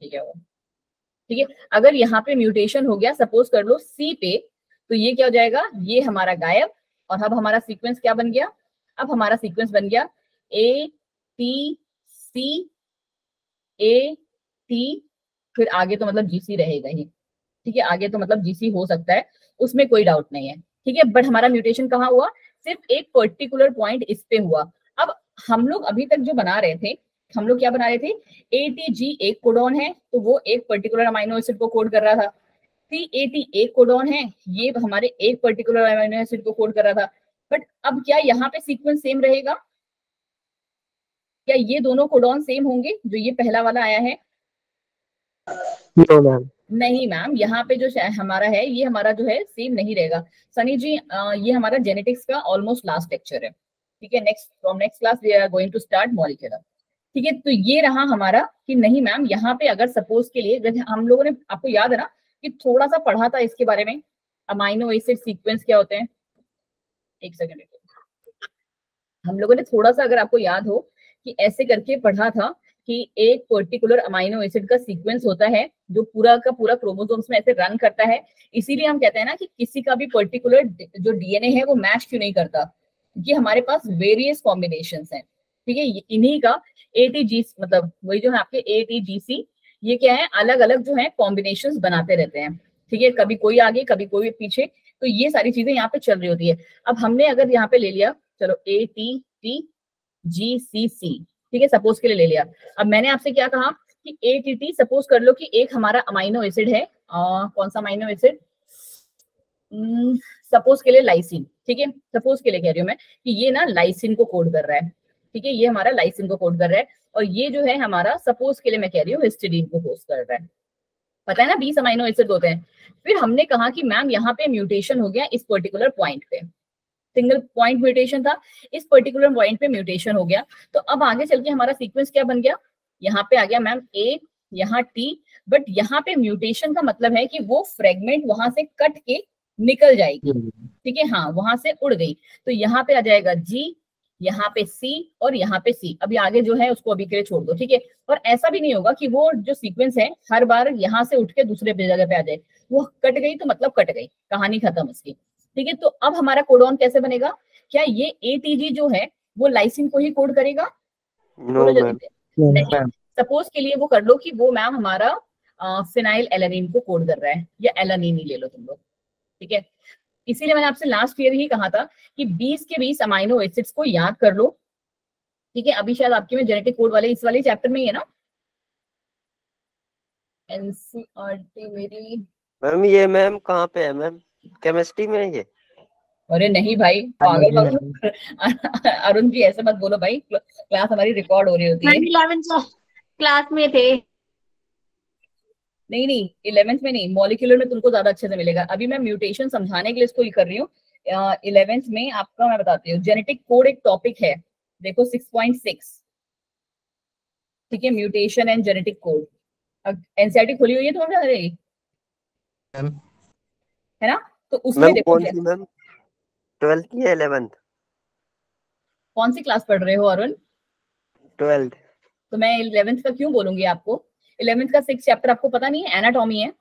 ठीक है वो, ठीक है, अगर यहाँ पे म्यूटेशन हो गया सपोज कर लो सी पे, तो ये क्या हो जाएगा? ये हमारा गायब। और अब हमारा सीक्वेंस क्या बन गया? अब हमारा सीक्वेंस बन गया A T C A T, फिर आगे तो मतलब जीसी रहेगा ही। ठीक है, आगे तो मतलब जीसी हो सकता है, उसमें कोई डाउट नहीं है। ठीक है, बट हमारा म्यूटेशन कहाँ हुआ? सिर्फ एक पर्टिकुलर पॉइंट इस पे हुआ। अब हम लोग अभी तक जो बना रहे थे, हम लोग क्या बना रहे थे? एटीजी एक कोडॉन है, तो वो एक पर्टिकुलर अमाइनो एसिड को कोड कर रहा था। सीएटी एक कोडॉन है, ये हमारे एक पर्टिकुलर अमाइनो एसिड को कोड कर रहा था। बट अब क्या यहाँ पे सीक्वेंस सेम रहेगा? क्या ये दोनों कोडॉन सेम होंगे जो ये पहला वाला आया है? No ma'am. नहीं मैम, यहाँ पे जो हमारा है ये हमारा जो है सेम नहीं रहेगा। सनी जी ये हमारा जेनेटिक्स का ऑलमोस्ट लास्ट लेक्चर है, ठीक है। Next from next class we are going to start molecular, ठीक है। तो ये रहा हमारा कि नहीं मैम, यहाँ पे अगर सपोज के लिए जैसे हम लोगों ने, आपको याद है ना कि थोड़ा सा पढ़ा था इसके बारे में, अमाइनो एसिड सीक्वेंस क्या होते हैं। एक सेकंड, हम लोगों ने थोड़ा सा, अगर आपको याद हो कि ऐसे करके पढ़ा था कि एक पर्टिकुलर अमाइनो एसिड का सीक्वेंस होता है जो पूरा का पूरा क्रोमोसोम्स में ऐसे रन करता है। इसीलिए हम कहते हैं ना कि किसी का भी पर्टिकुलर जो डीएनए है वो मैच क्यों नहीं करता, क्योंकि हमारे पास वेरियस कॉम्बिनेशंस हैं, ठीक है। इन्हीं का एटीजी, मतलब वही जो है आपके एटीजीसी, ये क्या है, अलग अलग जो है कॉम्बिनेशंस बनाते रहते हैं, ठीक है। कभी कोई आगे कभी कोई पीछे, तो ये सारी चीजें यहाँ पे चल रही होती है। अब हमने अगर यहाँ पे ले लिया, चलो ATTGCC, ठीक है, सपोज के लिए ले लिया। अब मैंने आपसे क्या कहा कि ATT सपोज कर लो कि एक हमारा अमाइनो एसिड है, कौन सा अमाइनो एसिड, सपोज के लिए लाइसिन, ठीक है। सपोज के लिए कह रही हूँ मैं कि ये ना लाइसिन को कोड कर रहा है, ठीक है, ये हमारा लाइसिन को कोड कर रहा है, और ये जो है हमारा सपोज के लिए मैं कह रही हूँ हिस्टिडीन को कोड कर रहा है। पता है ना 20 अमाइनो एसिड होते हैं। फिर हमने कहा कि मैम यहाँ पे म्यूटेशन हो गया इस पर्टिकुलर पॉइंट पे, सिंगल पॉइंट म्यूटेशन था, इस पर्टिकुलर पॉइंट पे म्यूटेशन हो गया, तो अब आगे चल के हमारा सीक्वेंस क्या बन गया, यहाँ पे आ गया मैम A, यहाँ T, बट यहाँ पे म्यूटेशन का मतलब है कि वो फ्रेगमेंट वहां से कट के निकल जाएगी, ठीक है, हाँ वहां से उड़ गई, तो यहाँ पे आ जाएगा G, यहाँ पे C और यहाँ पे C। अभी आगे जो है उसको अभी के लिए छोड़ दो, ठीक है। और ऐसा भी नहीं होगा कि वो जो सीक्वेंस है हर बार यहाँ से उठ के दूसरे जगह पे आ जाए, वो कट गई तो मतलब कट गई, कहानी खत्म उसकी, ठीक है। तो अब हमारा कोडॉन कैसे बनेगा, क्या ये ATG जो है वो लाइसिन को ही कोड करेगा? No ma'am. नहीं, सपोज के लिए वो कर लो कि वो मैम हमारा फिनाइल एलानिन को कोड कर रहा है, या एलानिन ही ले लो तुम लोग, ठीक है। इसीलिए मैंने आपसे लास्ट ईयर ही कहा था कि 20 के 20 अमाइनो एसिड्स को याद कर लो, ठीक है। अभी शायद आपके में जेनेटिक कोड वाले इस वाले चैप्टर में ही है ना, एनसीईआरटी मेरी। मैम ये मैम कहाँ पे है मैम, केमिस्ट्री में है ये? अरे नहीं भाई, पागल पागल अरुण जी ऐसे मत बोलो भाई, क्लास हमारी रिकॉर्ड हो रही होती है। 11th क्लास में थे। नहीं नहीं, 11th में नहीं, मॉलिक्यूलर में तुमको ज्यादा अच्छे से मिलेगा। अभी मैं म्यूटेशन समझाने के लिए इसको कर रही हूँ। 11th में आपका मैं बताती हूँ, जेनेटिक कोड एक टॉपिक है, देखो 6.6, ठीक है, mutation and genetic code. NCERT खुली हुई है तुम्हारे, है ना, तो उसमें मैम देखो कौन सी मैम, 12th या 11th? कौन सी क्लास पढ़ रहे हो अरुण? 12th। तो मैं 11th का क्यों बोलूंगी आपको, 11th का 6 चैप्टर आपको पता नहीं है, एनाटॉमी है।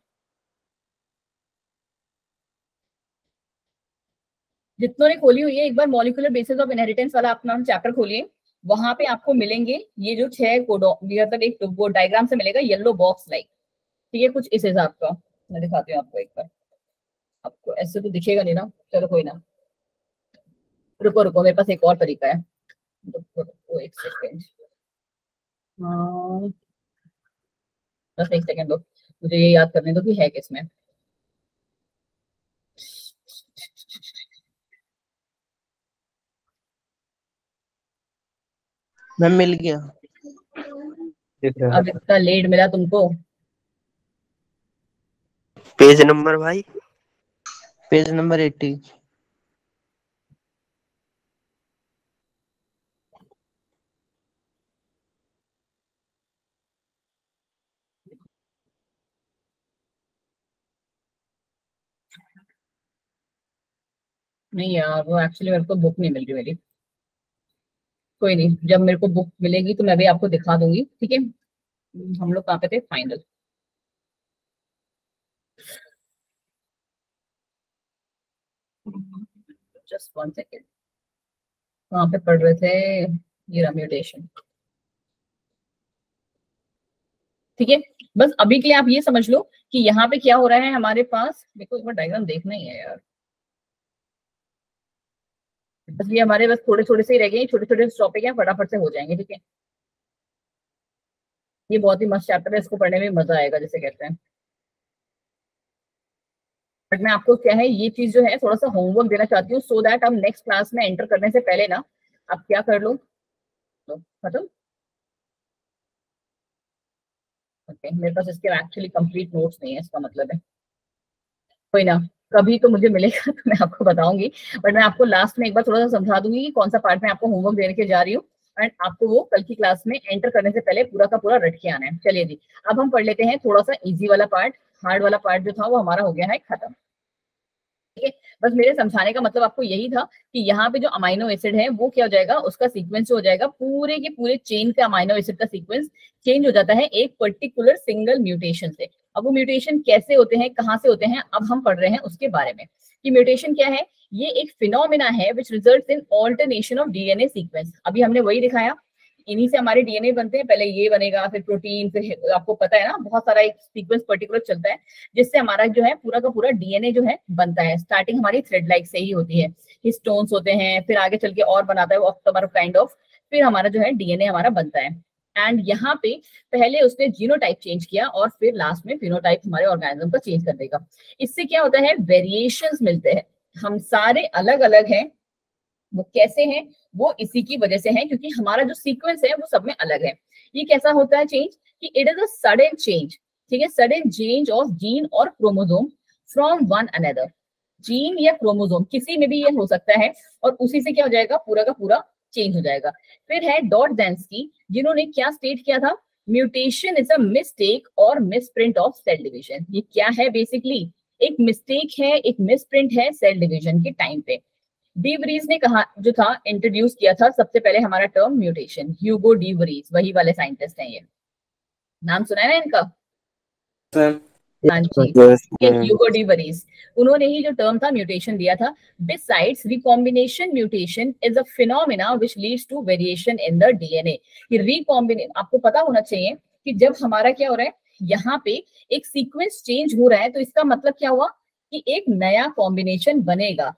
जितनों ने खोली हुई है एक बार मॉलिक्यूलर बेसिस ऑफ इनहेरिटेंस वाला अपना चैप्टर खोलिए, वहां पे आपको मिलेंगे ये जो 6 कोडो, मतलब एक वो डायग्राम से मिलेगा येलो बॉक्स लाइक, ठीक है, कुछ इस हिसाब का। मैं दिखाती हूँ आपको एक बार, आपको ऐसे तो दिखेगा नहीं ना, चलो कोई ना, रुको रुको मेरे पास एक और तरीका है, रुको एक सेकेंड, बस एक सेकेंड दो, मुझे ये याद करने दो कि है किसमें। मैम मिल गया। अब इतना लेट मिला तुमको? पेज नंबर भाई? Page number 80। नहीं यार, वो एक्चुअली मेरे को बुक नहीं मिल रही मेरी, कोई नहीं, जब मेरे को बुक मिलेगी तो मैं भी आपको दिखा दूंगी, ठीक है। हम लोग कहाँ पे थे, फाइनल, जस्ट 1 सेकेंड, कहाँ पे पढ़ रहे थे, ये म्यूटेशन, ठीक है। बस अभी के लिए आप ये समझ लो कि यहाँ पे क्या हो रहा है हमारे पास, देखो एक बार डायग्राम देखना ही है यार, बस ये हमारे बस थोड़े थोड़े से ही रह गए, छोटे छोटे टॉपिक हैं, फटाफट से हो जाएंगे, ठीक है। ये बहुत ही मस्त चैप्टर है, इसको पढ़ने में मजा आएगा जैसे कहते हैं। बट मैं आपको क्या है ये चीज जो है थोड़ा सा होमवर्क देना चाहती हूँ, सो दैट अब नेक्स्ट क्लास में एंटर करने से पहले ना आप क्या कर लो, तो खत्म, ओके, मेरे पास इसके एक्चुअली कंप्लीट नोट्स नहीं है, इसका मतलब है कोई ना, कभी तो मुझे मिलेगा तो मैं आपको बताऊंगी, बट मैं आपको लास्ट में एक बार थोड़ा सा समझा दूंगी कि कौन सा पार्ट मैं आपको होमवर्क देने के जा रही हूँ, एंड आपको वो कल की क्लास में एंटर करने से पहले पूरा का पूरा रट के आना है। चलिए जी, अब हम पढ़ लेते हैं थोड़ा सा इजी वाला पार्ट। हार्ड वाला पार्ट जो था वो हमारा हो गया है खत्म। ठीक है, बस मेरे समझाने का मतलब आपको यही था कि यहाँ पे जो अमाइनो एसिड है वो क्या हो जाएगा, उसका सीक्वेंस हो जाएगा, पूरे के पूरे चेन का अमाइनो एसिड का सीक्वेंस चेंज हो जाता है एक पर्टिकुलर सिंगल म्यूटेशन से। अब वो म्यूटेशन कैसे होते हैं, कहाँ से होते हैं, अब हम पढ़ रहे हैं उसके बारे में कि म्यूटेशन क्या है। ये एक फिनोमिना है which results in alternation of DNA sequence. अभी हमने वही दिखाया, इन्हीं से हमारे डीएनए बनते हैं, पहले ये बनेगा फिर प्रोटीन, फिर आपको पता है ना बहुत सारा एक सीक्वेंस पर्टिकुलर चलता है जिससे हमारा जो है पूरा का पूरा डीएनए जो है बनता है। स्टार्टिंग हमारी थ्रेड लाइक से ही होती है, हिस्टोन्स होते हैं, फिर आगे चल के और बनाता है वो काइंड ऑफ, फिर हमारा जो है डीएनए हमारा बनता है। एंड यहाँ पे पहले उसने जीनोटाइप चेंज किया और फिर लास्ट में फिनोटाइप हमारे ऑर्गेनिज्म का चेंज कर देगा। इससे क्या होता है, वेरिएशंस मिलते हैं, हम सारे अलग अलग हैं। वो कैसे हैं, वो इसी की वजह से है क्योंकि हमारा जो सीक्वेंस है वो सब में अलग है। ये कैसा होता है चेंज, कि it is a sudden change, ठीक है, सडन चेंज ऑफ जीन और chromosome from one another. Gene या क्रोमोसोम किसी में भी ये हो सकता है और उसी से क्या हो जाएगा, पूरा का पूरा चेंज हो जाएगा। फिर है डॉर्डेंस्की, जिन्होंने क्या स्टेट किया था, म्यूटेशन इज अ मिस्टेक और मिसप्रिंट ऑफ सेल डिवीजन। ये क्या है, बेसिकली एक मिस्टेक है, एक मिसप्रिंट है सेल डिवीजन के टाइम पे। डी वरीज ने कहा जो था, इंट्रोड्यूस किया था सबसे पहले हमारा term mutation, Hugo de worries, वही वाले साइंटिस्ट हैं ये, नाम सुना है ना इनका? हाँ जी, ये ह्यूगो डी वरीज, उन्होंने ही जो टर्म था म्यूटेशन दिया था। Besides recombination mutation is a phenomena which leads to variation in the DNA. ये रिकॉम्बिनेशन आपको पता होना चाहिए कि जब हमारा क्या हो रहा है, यहाँ पे एक सीक्वेंस चेंज हो रहा है तो इसका मतलब क्या हुआ कि एक नया कॉम्बिनेशन बनेगा।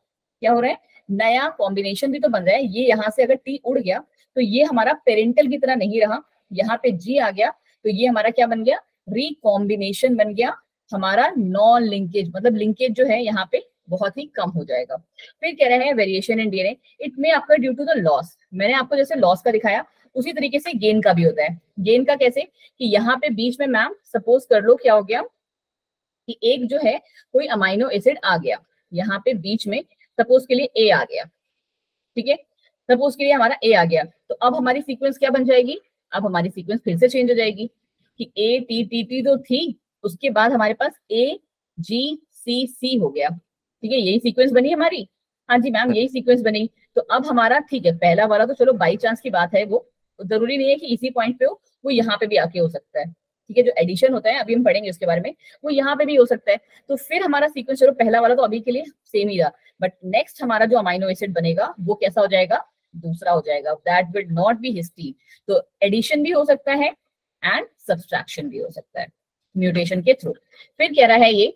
क्या हो रहा है, नया कॉम्बिनेशन भी तो बन रहा है। ये यहाँ से अगर टी उड़ गया तो ये हमारा पेरेंटल की तरह नहीं रहा, यहाँ पे जी आ गया तो ये हमारा क्या बन गया, रिकॉम्बिनेशन बन गया, हमारा नॉन लिंकेज, मतलब लिंकेज जो है यहाँ पे बहुत ही कम हो जाएगा। फिर कह रहे हैं वेरिएशन इन डीएनए इट में आपका ड्यू टू द लॉस। मैंने आपको जैसे लॉस का दिखाया उसी तरीके से गेन का भी होता है। गेन का कैसे, कि यहाँ पे बीच में मैम सपोज कर लो क्या हो गया कि एक जो है कोई अमाइनो एसिड आ गया, यहाँ पे बीच में सपोज के लिए ए आ गया, ठीक है, सपोज के लिए हमारा ए आ गया, तो अब हमारी सीक्वेंस क्या बन जाएगी, अब हमारी सीक्वेंस फिर से चेंज हो जाएगी कि ए टी टी टी तो थी, उसके बाद हमारे पास ए जी सी सी हो गया, ठीक है, यही सीक्वेंस बनी हमारी। हाँ जी मैम, यही सीक्वेंस बनी। तो अब हमारा ठीक है, पहला वाला तो चलो बाई चांस की बात है, वो जरूरी नहीं है कि इसी पॉइंट पे हो, वो यहाँ पे भी आके हो सकता है, ठीक है, जो एडिशन होता है अभी हम पढ़ेंगे उसके बारे में, वो यहाँ पे भी हो सकता है। तो फिर हमारा सीक्वेंस, चलो पहला वाला तो अभी के लिए सेम ही रहा, बट नेक्स्ट हमारा जो अमाइनो एसिड बनेगा वो कैसा हो जाएगा, दूसरा हो जाएगा, दैट विल नॉट बी हिस्टीन। तो एडिशन भी हो सकता है एंड सब्सट्रैक्शन भी हो सकता है म्यूटेशन के थ्रू। फिर कह रहा है ये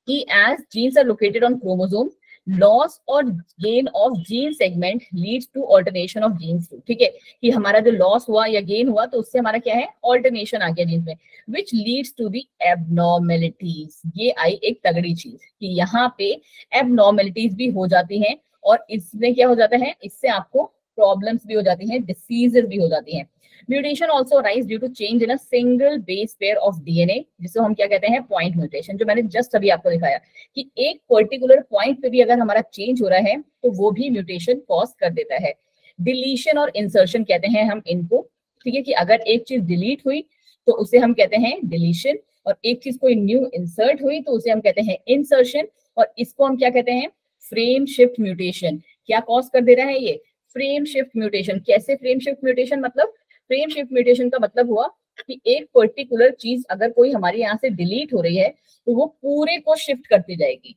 कि as genes are located on chromosome, loss और gain of gene segment leads to alternation of genes too, ठीक है, कि हमारा जो लॉस हुआ या गेन हुआ तो उससे हमारा क्या है, ऑल्टरनेशन आ गया जीन्स में, which leads to the abnormalities. ये आई एक तगड़ी चीज कि यहाँ पे एबनॉर्मेलिटीज भी हो जाती हैं और इसमें क्या हो जाता है, इससे आपको प्रॉब्लम्स भी हो जाती हैं, डिसीजेस भी हो जाती हैं। Mutation also rise due to change in a single base pair of DNA, जिसे हम क्या कहते हैं, पॉइंट म्यूटेशन, जो मैंने जस्ट अभी आपको दिखाया कि एक पर्टिकुलर पॉइंट पे भी अगर हमारा चेंज हो रहा है तो वो भी म्यूटेशन कॉज कर देता है। डिलीशन और इंसर्शन कहते हैं हम इनको, ठीक है, कि अगर एक चीज डिलीट हुई तो उसे हम कहते हैं डिलीशन, और एक चीज कोई न्यू इंसर्ट हुई तो उसे हम कहते हैं इंसर्शन, और इसको हम क्या कहते हैं, फ्रेम शिफ्ट म्यूटेशन। क्या कॉज कर दे रहा है ये, फ्रेम शिफ्ट म्यूटेशन। कैसे फ्रेम शिफ्ट म्यूटेशन, मतलब फ्रेम शिफ्ट म्यूटेशन का मतलब हुआ कि एक पर्टिकुलर चीज अगर कोई हमारे यहाँ से डिलीट हो रही है तो वो पूरे को शिफ्ट करती जाएगी,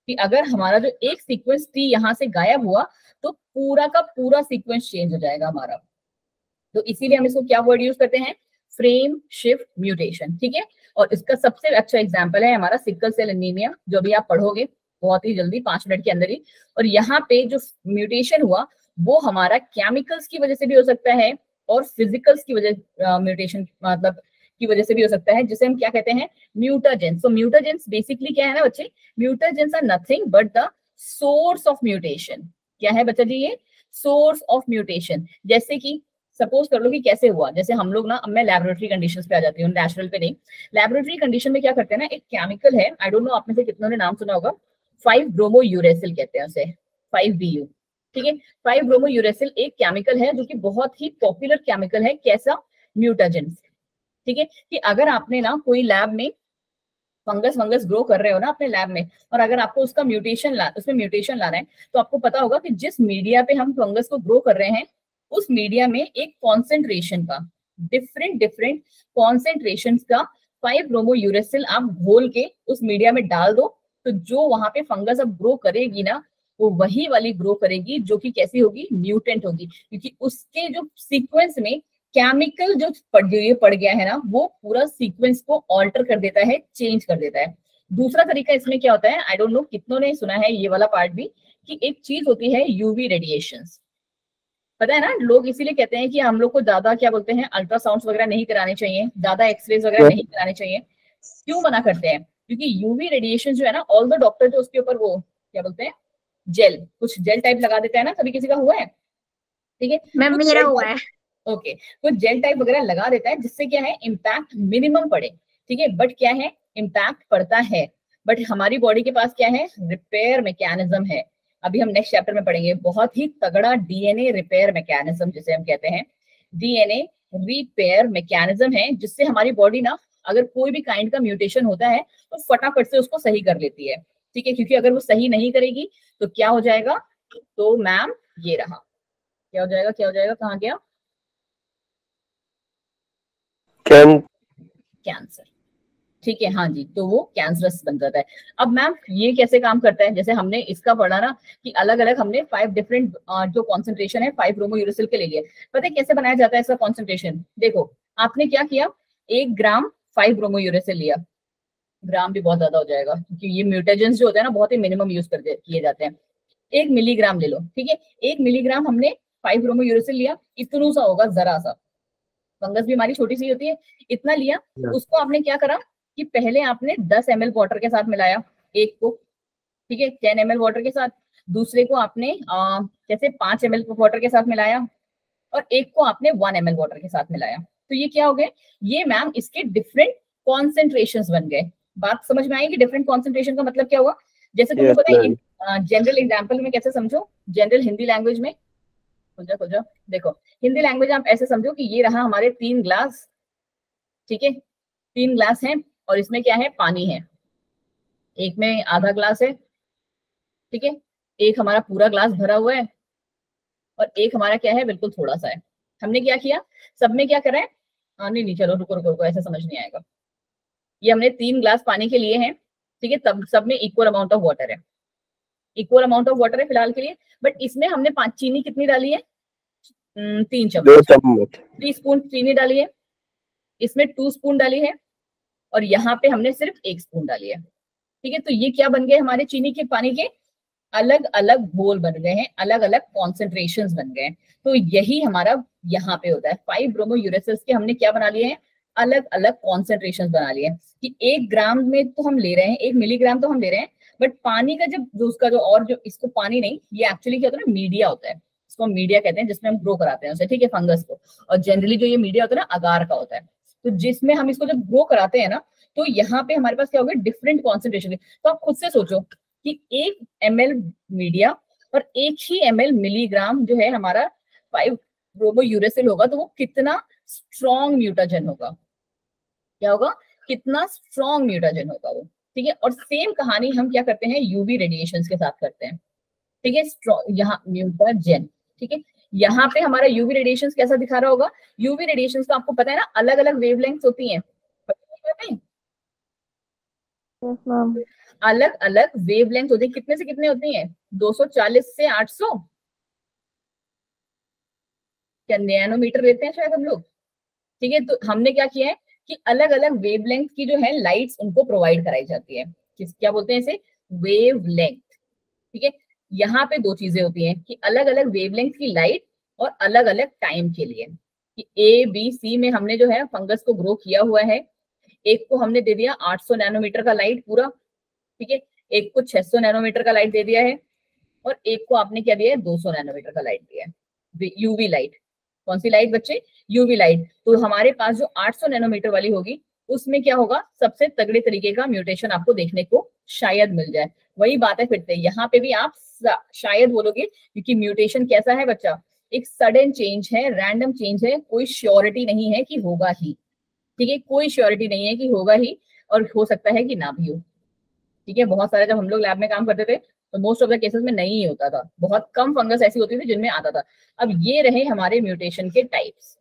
कि अगर हमारा जो एक सीक्वेंस टी यहाँ से गायब हुआ तो पूरा का पूरा सीक्वेंस चेंज हो जाएगा हमारा। तो इसीलिए हम इसको क्या वर्ड यूज करते हैं, फ्रेम शिफ्ट म्यूटेशन, ठीक है। और इसका सबसे अच्छा एग्जाम्पल है हमारा सिकल सेल एनीमिया, जो अभी आप पढ़ोगे बहुत ही जल्दी 5 मिनट के अंदर ही। और यहाँ पे जो म्यूटेशन हुआ वो हमारा केमिकल्स की वजह से भी हो सकता है और फिजिकल्स की वजह म्यूटेशन मतलब की वजह से भी हो सकता है, जिसे हम क्या कहते हैं, म्यूटाजेंस। तो म्यूटाजेंस बेसिकली क्या है ना बच्चे, mutagens are nothing but the source of mutation. क्या है बच्चा जी, ये सोर्स ऑफ म्यूटेशन। जैसे कि सपोज कर लो कि कैसे हुआ, जैसे हम लोग ना, अब मैं लेबोरेटरी कंडीशंस पे आ जाती हूँ, नेचुरल पे नहीं। लेबोरेटरी कंडीशन में क्या करते हैं ना, एक केमिकल है, आई डोंट नो आप में से कितनों ने नाम सुना होगा, 5 ब्रोमो यूरेसिल कहते हैं उसे, 5BU। ठीक है, 5 ब्रोमो यूरेसिल एक केमिकल है जो कि बहुत ही पॉपुलर केमिकल है। कैसा? म्यूटाजेंस। ठीक है, कि अगर आपने ना कोई लैब में फंगस ग्रो कर रहे हो ना अपने लैब में, और अगर आपको उसका उसमें म्यूटेशन लाना है, तो आपको पता होगा कि जिस मीडिया पे हम फंगस को ग्रो कर रहे हैं, उस मीडिया में एक कॉन्सेंट्रेशन का, डिफरेंट डिफरेंट कॉन्सेंट्रेशन का 5 ब्रोमो यूरेसिल आप घोल के उस मीडिया में डाल दो, तो जो वहां पे फंगस अब ग्रो करेगी ना, वो वही वाली ग्रो करेगी जो कि कैसी होगी, म्यूटेंट होगी, क्योंकि उसके जो सीक्वेंस में केमिकल जो पड़ गया है ना, वो पूरा सीक्वेंस को ऑल्टर कर देता है, चेंज कर देता है। दूसरा तरीका इसमें क्या होता है, आई डोंट नो कितनों ने सुना है ये वाला पार्ट भी, कि एक चीज होती है यूवी रेडिएशंस। पता है ना, लोग इसीलिए कहते हैं कि हम लोग को ज्यादा क्या बोलते हैं, अल्ट्रासाउंड वगैरह नहीं कराने चाहिए, ज्यादा एक्सरेज वगैरह नहीं कराने चाहिए। क्यों मना करते हैं? क्योंकि यूवी रेडिएशन जो है ना, ऑल द डॉक्टर जो उसके ऊपर वो क्या बोलते हैं, जेल, कुछ जेल टाइप लगा देता है ना, कभी किसी का हुआ है? ठीक है, मैम कुछ मेरा जेल हुआ है। ओके, तो जेल टाइप वगैरह लगा देता है, जिससे क्या है, इम्पैक्ट मिनिमम पड़े। ठीक है, बट क्या है, इम्पैक्ट पड़ता है, बट हमारी बॉडी के पास क्या है, रिपेयर मैकेनिज्म है। अभी हम नेक्स्ट चैप्टर में पढ़ेंगे, बहुत ही तगड़ा डीएनए रिपेयर मैकेनिज्म जिसे हम कहते हैं, डीएनए रिपेयर मैकेनिज्म है, जिससे हमारी बॉडी ना, अगर कोई भी काइंड का म्यूटेशन होता है तो फटाफट से उसको सही कर लेती है। ठीक है, क्योंकि अगर वो सही नहीं करेगी तो क्या हो जाएगा, तो मैम ये रहा, क्या हो जाएगा, क्या हो जाएगा, कहाँ गया, कैन कैंसर। ठीक है, हाँ जी, तो वो कैंसरस बन जाता है। अब मैम ये कैसे काम करता है, जैसे हमने इसका पढ़ा ना, कि अलग अलग हमने 5 डिफरेंट जो कॉन्सेंट्रेशन है 5 ब्रोमो यूरेसिल के ले लिए। पता है कैसे बनाया जाता है इसका कॉन्सेंट्रेशन? देखो, आपने क्या किया, 1 ग्राम 5 ब्रोमो यूरेसिल लिया, ग्राम भी बहुत ज्यादा हो जाएगा क्योंकि ये म्यूटेजेंस जो होते हैं ना, बहुत ही मिनिमम यूज कर किए जाते हैं। 1 मिलीग्राम ले लो, ठीक है, 1 मिलीग्राम हमने 5 ब्रोमो यूरेसिल लिया, इतना सा होगा, जरा सा, फंगस भी हमारी छोटी सी होती है, इतना लिया। उसको आपने क्या करा कि पहले आपने 10 ml वाटर के साथ मिलाया, एक को, ठीक है, 10 ml वाटर के साथ, दूसरे को आपने जैसे 5 ml वाटर के साथ मिलाया, और एक को आपने 1 ml वाटर के साथ मिलाया। तो ये क्या हो गए, ये मैम इसके डिफरेंट कॉन्सेंट्रेशंस बन गए। बात समझ में आई कि डिफरेंट कॉन्सेंट्रेशन का मतलब क्या हुआ? जैसे तुमको यस पता है, मैम। जनरल एग्जाम्पल में कैसे समझो, जनरल हिंदी लैंग्वेज में, खुल जा देखो, हिंदी लैंग्वेज आप ऐसे समझो कि ये रहा हमारे 3 ग्लास, ठीक है, 3 ग्लास हैं, और इसमें क्या है, पानी है, एक में आधा ग्लास है, ठीक है, एक हमारा पूरा ग्लास भरा हुआ है, और एक हमारा क्या है, बिल्कुल थोड़ा सा है। हमने क्या किया, सब में क्या करा है, नहीं नहीं चलो रुको रुको रुको, ऐसे समझ नहीं आएगा। ये हमने 3 ग्लास पानी के लिए हैं, ठीक है, तब सब में इक्वल अमाउंट ऑफ वाटर है, इक्वल अमाउंट ऑफ वाटर है फिलहाल के लिए, बट इसमें हमने 5 चीनी कितनी डाली है, 3 2 चम्मच, चम्मच 3 स्पून चीनी डाली है, इसमें 2 स्पून डाली है, और यहाँ पे हमने सिर्फ 1 स्पून डाली है। ठीक है, तो ये क्या बन गए, हमारे चीनी के पानी के अलग अलग घोल बन गए हैं, अलग अलग कॉन्सेंट्रेशंस बन गए हैं। तो यही हमारा यहाँ पे होता है, 5 ब्रोमो यूरेसिल्स के हमने क्या बना लिए हैं, अलग अलग कॉन्सेंट्रेशंस बना लिए हैं, कि 1 ग्राम में तो हम ले रहे हैं, 1 मिलीग्राम तो हम ले रहे हैं, बट पानी का जब जो उसका जो, और जो इसको पानी नहीं, ये एक्चुअली क्या होता है ना, मीडिया होता है, इसको हम मीडिया कहते हैं, जिसमें हम ग्रो कराते हैं उसे, ठीक है, फंगस को। और जनरली जो ये मीडिया होता है ना, अगार का होता है, तो जिसमें हम इसको जब ग्रो कराते हैं ना, तो यहाँ पे हमारे पास क्या होगा, डिफरेंट कॉन्सेंट्रेशन। तो आप खुद से सोचो कि 1 ml मीडिया और 1 ही ml मिलीग्राम जो है हमारा 5 ब्रोमो यूरेसिल होगा, तो वो कितना स्ट्रॉन्ग म्यूटाजन होगा, क्या होगा, कितना स्ट्रॉन्ग म्यूटाजन होगा वो। ठीक है, और सेम कहानी हम क्या करते हैं, यूवी रेडिएशंस के साथ करते हैं। ठीक है, यहाँ म्यूटाजन, ठीक है, यहाँ पे हमारा यूवी रेडिएशंस कैसा दिखा रहा होगा, यूवी रेडिएशंस का आपको पता है ना, अलग अलग वेवलेंथ्स होती हैं, पता है? Yes ma'am. अलग अलग वेवलेंथ होती है, कितने से कितने होती हैं, 240 से 800, क्या नैनोमीटर लेते हैं शायद हम लोग। ठीक है, तो हमने क्या किया है कि अलग अलग वेवलेंथ की जो है लाइट्स उनको प्रोवाइड कराई जाती है, किस क्या बोलते हैं इसे, वेवलेंथ। ठीक है, यहाँ पे 2 चीजें होती हैं कि अलग अलग वेवलेंथ की लाइट, और अलग अलग टाइम के लिए, कि ABC में हमने जो है फंगस को ग्रो किया हुआ है, एक को हमने दे दिया 800 नैनोमीटर का लाइट पूरा, ठीक है, एक को 600 नैनोमीटर का लाइट दे दिया है, और एक को आपने क्या दिया है, 200 नैनोमीटर का लाइट दिया है, यूवी लाइट। कौन सी लाइट बच्चे? UV light. तो हमारे पास जो 800 नैनोमीटर वाली होगी उसमें क्या होगा, सबसे तगड़े तरीके का म्यूटेशन आपको देखने को शायद मिल जाए। वही बात है फिर से, यहाँ पे भी आप शायद बोलोगे, क्योंकि म्यूटेशन कैसा है बच्चा, एक सडन चेंज है, रैंडम चेंज है, कोई श्योरिटी नहीं है कि होगा ही, ठीक है, कोई श्योरिटी नहीं है कि होगा ही, और हो सकता है कि ना भी हो, ठीक है। बहुत सारे जब हम लोग लैब में काम करते थे तो मोस्ट ऑफ द केसेस में नहीं होता था, बहुत कम फंगस ऐसी होती थी जिनमें आता था। अब ये रहे हमारे म्यूटेशन के types,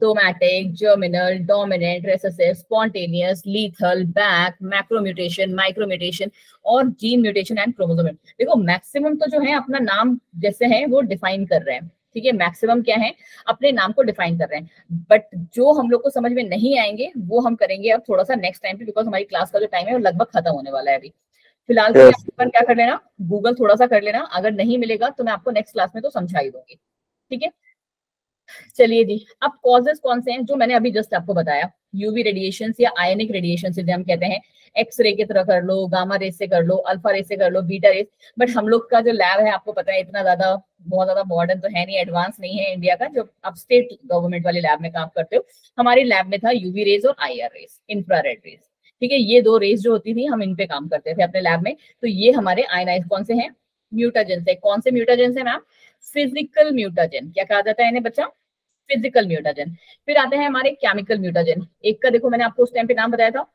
somatic, germinal, dominant, recessive, spontaneous, lethal, back, macromutation, micromutation और जीन म्यूटेशन एंड क्रोमोसोम। देखो मैक्सिमम तो जो है अपना नाम जैसे है वो डिफाइन कर रहे हैं, ठीक है, मैक्सिमम क्या है अपने नाम को डिफाइन कर रहे हैं, बट जो हम लोग को समझ में नहीं आएंगे वो हम करेंगे अब थोड़ा सा नेक्स्ट टाइम पे, बिकॉज हमारी क्लास का जो टाइम है वो लगभग खत्म होने वाला है अभी। फिलहाल के लिए आप एक बार क्या कर लेना, गूगल थोड़ा सा कर लेना, अगर नहीं मिलेगा तो मैं आपको नेक्स्ट क्लास में तो समझा ही दूंगी, ठीक है। चलिए जी, अब कॉजेस कौन से हैं जो मैंने अभी जस्ट आपको बताया, यूवी रेडिएशन या आयनिक रेडिएशन से हम कहते हैं, एक्सरे की तरह कर लो, गामा रेस से कर लो, अल्फा रेस से कर लो, बीटा रेस। बट हम लोग का जो लैब है आपको पता है इतना ज्यादा बहुत ज्यादा मॉडर्न तो है नहीं, एडवांस नहीं है इंडिया का, जो आप स्टेट गवर्नमेंट वाले लैब में काम करते हो। हमारी लैब में था यूवी रेज और IR रेस, इंफ्रारेड रेस, ठीक है, ये दो रेस जो होती थी हम इन पे काम करते थे अपने लैब में। तो ये हमारे आयनाइज कौन से हैं, म्यूटाजेंस है। कौन से म्यूटाजेंस है मैम? Physical mutagen. क्या कहा जाता है इन्हें बच्चा? Physical mutagen. फिर आते हैं हमारे केमिकल म्यूटाजेन। एक का देखो मैंने आपको उस टाइम पे नाम बताया था,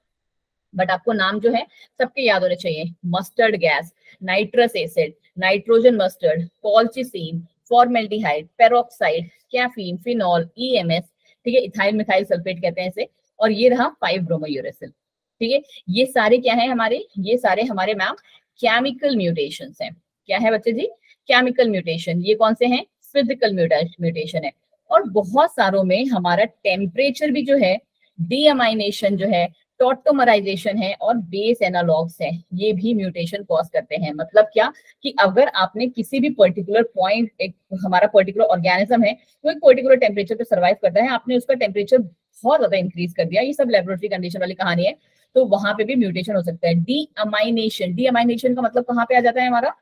बट आपको नाम जो है सबके याद होने चाहिए। Mustard gas, nitrous acid, nitrogen mustard, colchicine, formaldehyde, peroxide, caffeine, phenol, EMS, ठीक है, इथाइल मिथाइल सल्फेट कहते हैं इसे, और ये रहा 5-ब्रोमोयूरेसिल, ठीक है। ये सारे क्या है हमारे, ये सारे हमारे मैम केमिकल म्यूटेशंस हैं। क्या है बच्चे जी? Chemical mutation. ये कौन से हैं? फिजिकल म्यूटेशन है। और बहुत सारों में हमारा टेम्परेचर भी जो है, डीअमाइनेशन जो है, टॉटोमराइजेशन है और बेस एनालॉग्स है, ये भी म्यूटेशन कॉज करते हैं। मतलब क्या कि अगर आपने किसी भी पर्टिकुलर पॉइंट, एक हमारा पर्टिकुलर ऑर्गेनिज्म है वो एक पर्टिकुलर टेम्परेचर पे सर्वाइव करता है, आपने उसका टेम्परेचर बहुत ज्यादा इंक्रीज कर दिया, ये सब लेबोरेटरी कंडीशन वाली कहानी है, तो वहां पे भी म्यूटेशन हो सकता है। डीअमाइनेशन, डीअमाइनेशन का मतलब कहाँ पे आ जाता है हमारा?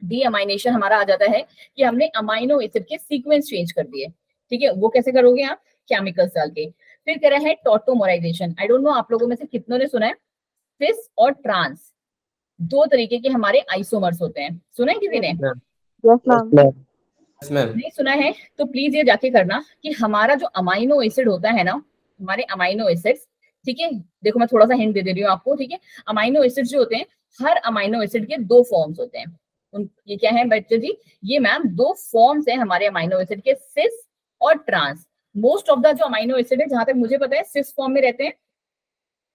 डीअमाइनेशन हमारा आ जाता है कि हमने अमाइनो एसिड के सीक्वेंस चेंज कर दिए, ठीक है। वो कैसे करोगे आप? केमिकल्स डाल के। फिर कह रहा है टॉटोमराइजेशन। आई डोंट नो आप लोगों में से कितनों ने सुना है, सिस और ट्रांस दो तरीके के हमारे आइसोमर्स होते हैं, सुना है किसी ने? नहीं सुना है तो प्लीज ये जाके करना कि हमारा जो अमाइनो एसिड होता है ना, हमारे अमाइनो एसिड्स, ठीक है, देखो मैं थोड़ा सा हिंट दे रही हूँ आपको, ठीक है। अमाइनो एसिड्स जो होते हैं, हर अमाइनो एसिड के दो फॉर्म्स होते हैं। ये क्या है बच्चे जी? ये मैम दो फॉर्म्स हैं हमारे अमाइनो एसिड के, सिस और ट्रांस। मोस्ट ऑफ द जो अमाइनो एसिड है जहां तक मुझे पता है सिस फॉर्म में रहते हैं,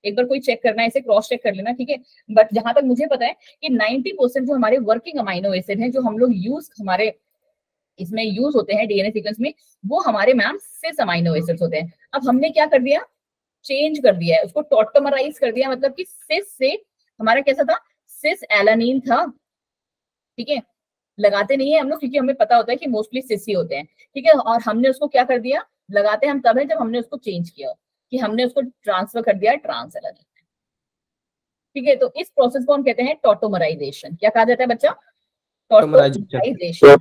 एक बार कोई चेक करना है, इसे क्रॉस चेक कर लेना, ठीक है। बट जहां तक मुझे पता है कि 90% जो हमारे वर्किंग अमाइनो एसिड हैं, जो हम लोग यूज हमारे इसमें यूज होते हैं डीएनए सीक्वेंस में, वो हमारे मैम सिस अमाइनो एसिड्स होते हैं। अब हमने क्या कर दिया? चेंज कर दिया है उसको, टॉटोमराइज कर दिया, मतलब कि सिस से हमारा कैसा था? सिस एलानिन था, ठीक है। लगाते नहीं है हम लोग क्योंकि हमें पता होता है कि मोस्टली सिस ही होते हैं, ठीक है। और हमने उसको क्या कर दिया? लगाते हम तब है जब हमने उसको चेंज किया, कि हमने उसको ट्रांसफर कर दिया ट्रांस एलानिन, ठीक है। तो इस प्रोसेस को हम कहते हैं टॉटोमराइजेशन। क्या कहा जाता है बच्चा? टॉटोमराइजेशन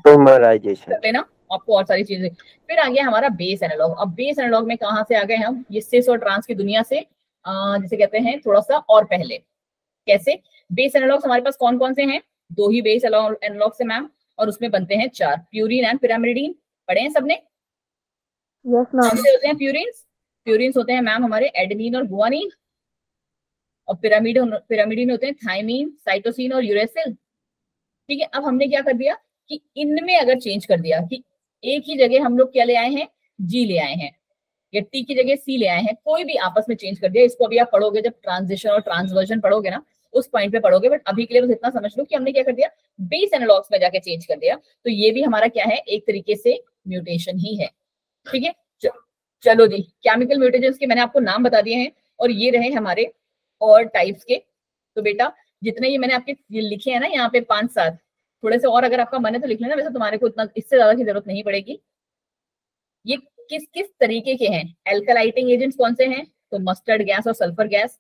कर लेना, आपको और सारी चीजें। फिर आ गया हमारा बेस एनालॉग। अब बेस एनालॉग में कहां से आ गए हम? ये सिस और ट्रांस की दुनिया से, जिसे कहते हैं थोड़ा सा और पहले। कैसे? बेस एनालॉग्स हमारे पास कौन कौन से हैं? दो ही बेस एनालॉग्स है मैम, और उसमें बनते हैं 4, प्यूरिन एंड पिरामिडीन। पढ़े हैं सबने? Yes ma'am. होते हैं प्यूरिन्स? प्यूरिन्स होते हैं मैम हमारे एडेनिन और गुआनिन, और पिरामिडीन होते हैं थायमीन, साइटोसिन और यूरेसिल, ठीक है। अब हमने क्या कर दिया कि इनमें अगर चेंज कर दिया कि एक ही जगह हम लोग क्या ले आए हैं? G ले आए हैं, या T की जगह C ले आए हैं, कोई भी आपस में चेंज कर दिया। इसको अभी आप पढ़ोगे जब ट्रांजिशन और ट्रांसवर्जन पढ़ोगे ना, उस पॉइंट पे पढ़ोगे, बट अभी के लिए बस इतना समझ लो कि हमने क्या कर दिया? बेस एनालॉग्स में जाके चेंज कर दिया। तो ये भी हमारा क्या है? एक तरीके से म्यूटेशन ही है, ठीक है। चलो जी, केमिकल म्यूटेशंस के मैंने आपको नाम बता दिए हैं, और ये रहे हमारे और टाइप्स के। तो बेटा जितने ये मैंने आपके ये लिखे हैं ना यहाँ पे 5-7, थोड़े से और अगर आपका मन है तो लिख लेना, वैसे तुम्हारे को इतना इससे ज्यादा की जरूरत नहीं पड़ेगी। ये किस किस तरीके के हैं? एल्कलाइटिंग एजेंट्स कौन से हैं? तो मस्टर्ड गैस और सल्फर गैस।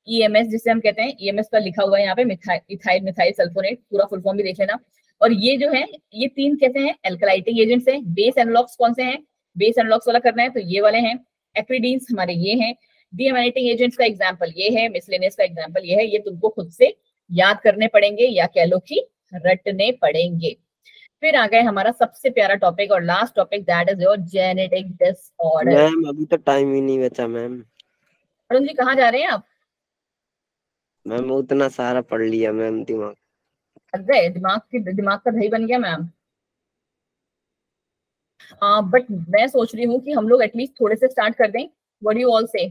EMS जिसे हम कहते हैं, EMS पर लिखा हुआ है यहाँ पे, इथाइल मिथाइल सल्फोनेट, पूरा फुल फॉर्म भी देख लेना। और ये जो है ये 3 कैसे हैं, एल्कलाइटिंग एजेंट्स हैं। बेस एनालॉग्स कौन से हैं, बेस एनालॉग्स वाला करना है तो ये वाले हैं। एक्रिडीन्स हमारे ये हैं। डीएमाइनेटिंग एजेंट्स का एग्जांपल ये है, मिसलेनियस का एग्जांपल ये है। ये तुमको खुद से याद करने पड़ेंगे या कह लो कि रटने पड़ेंगे। फिर आ गए हमारा सबसे प्यारा टॉपिक और last topic, that is your genetic disorder. Ma'am अभी तो टाइम ही नहीं बचा मैम। अरुण जी कहाँ जा रहे हैं आप? मैम उतना सारा पढ़ लिया मैम, दिमाग थक गए, दिमाग का दही बन गया मैम। बट मैं सोच रही हूँ कि हम लोग एटलीस्ट थोड़े से स्टार्ट कर दें। व्हाट डू यू ऑल से?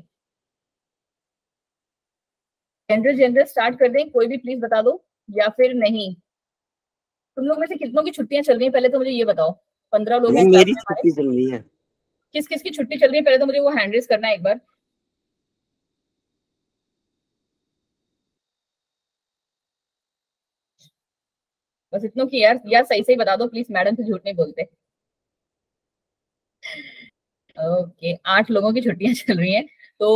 जनरल स्टार्ट कर दें, कोई भी प्लीज बता दो, या फिर नहीं? तुम लोग में से कितनों की छुट्टियां चल रही हैं पहले तो मुझे ये बताओ। 15 लोग हैं नहीं, क्लास मेरी में हमारे। छुट्टी चल रही है। किस किस की छुट्टी चल रही है पहले तो मुझे वो हैंड रेज करना है एक बार। बस इतनों की यार, सही सही बता दो प्लीज, मैडम से झूठ नहीं बोलते। ओके, 8 लोगों की छुट्टियां चल रही हैं। तो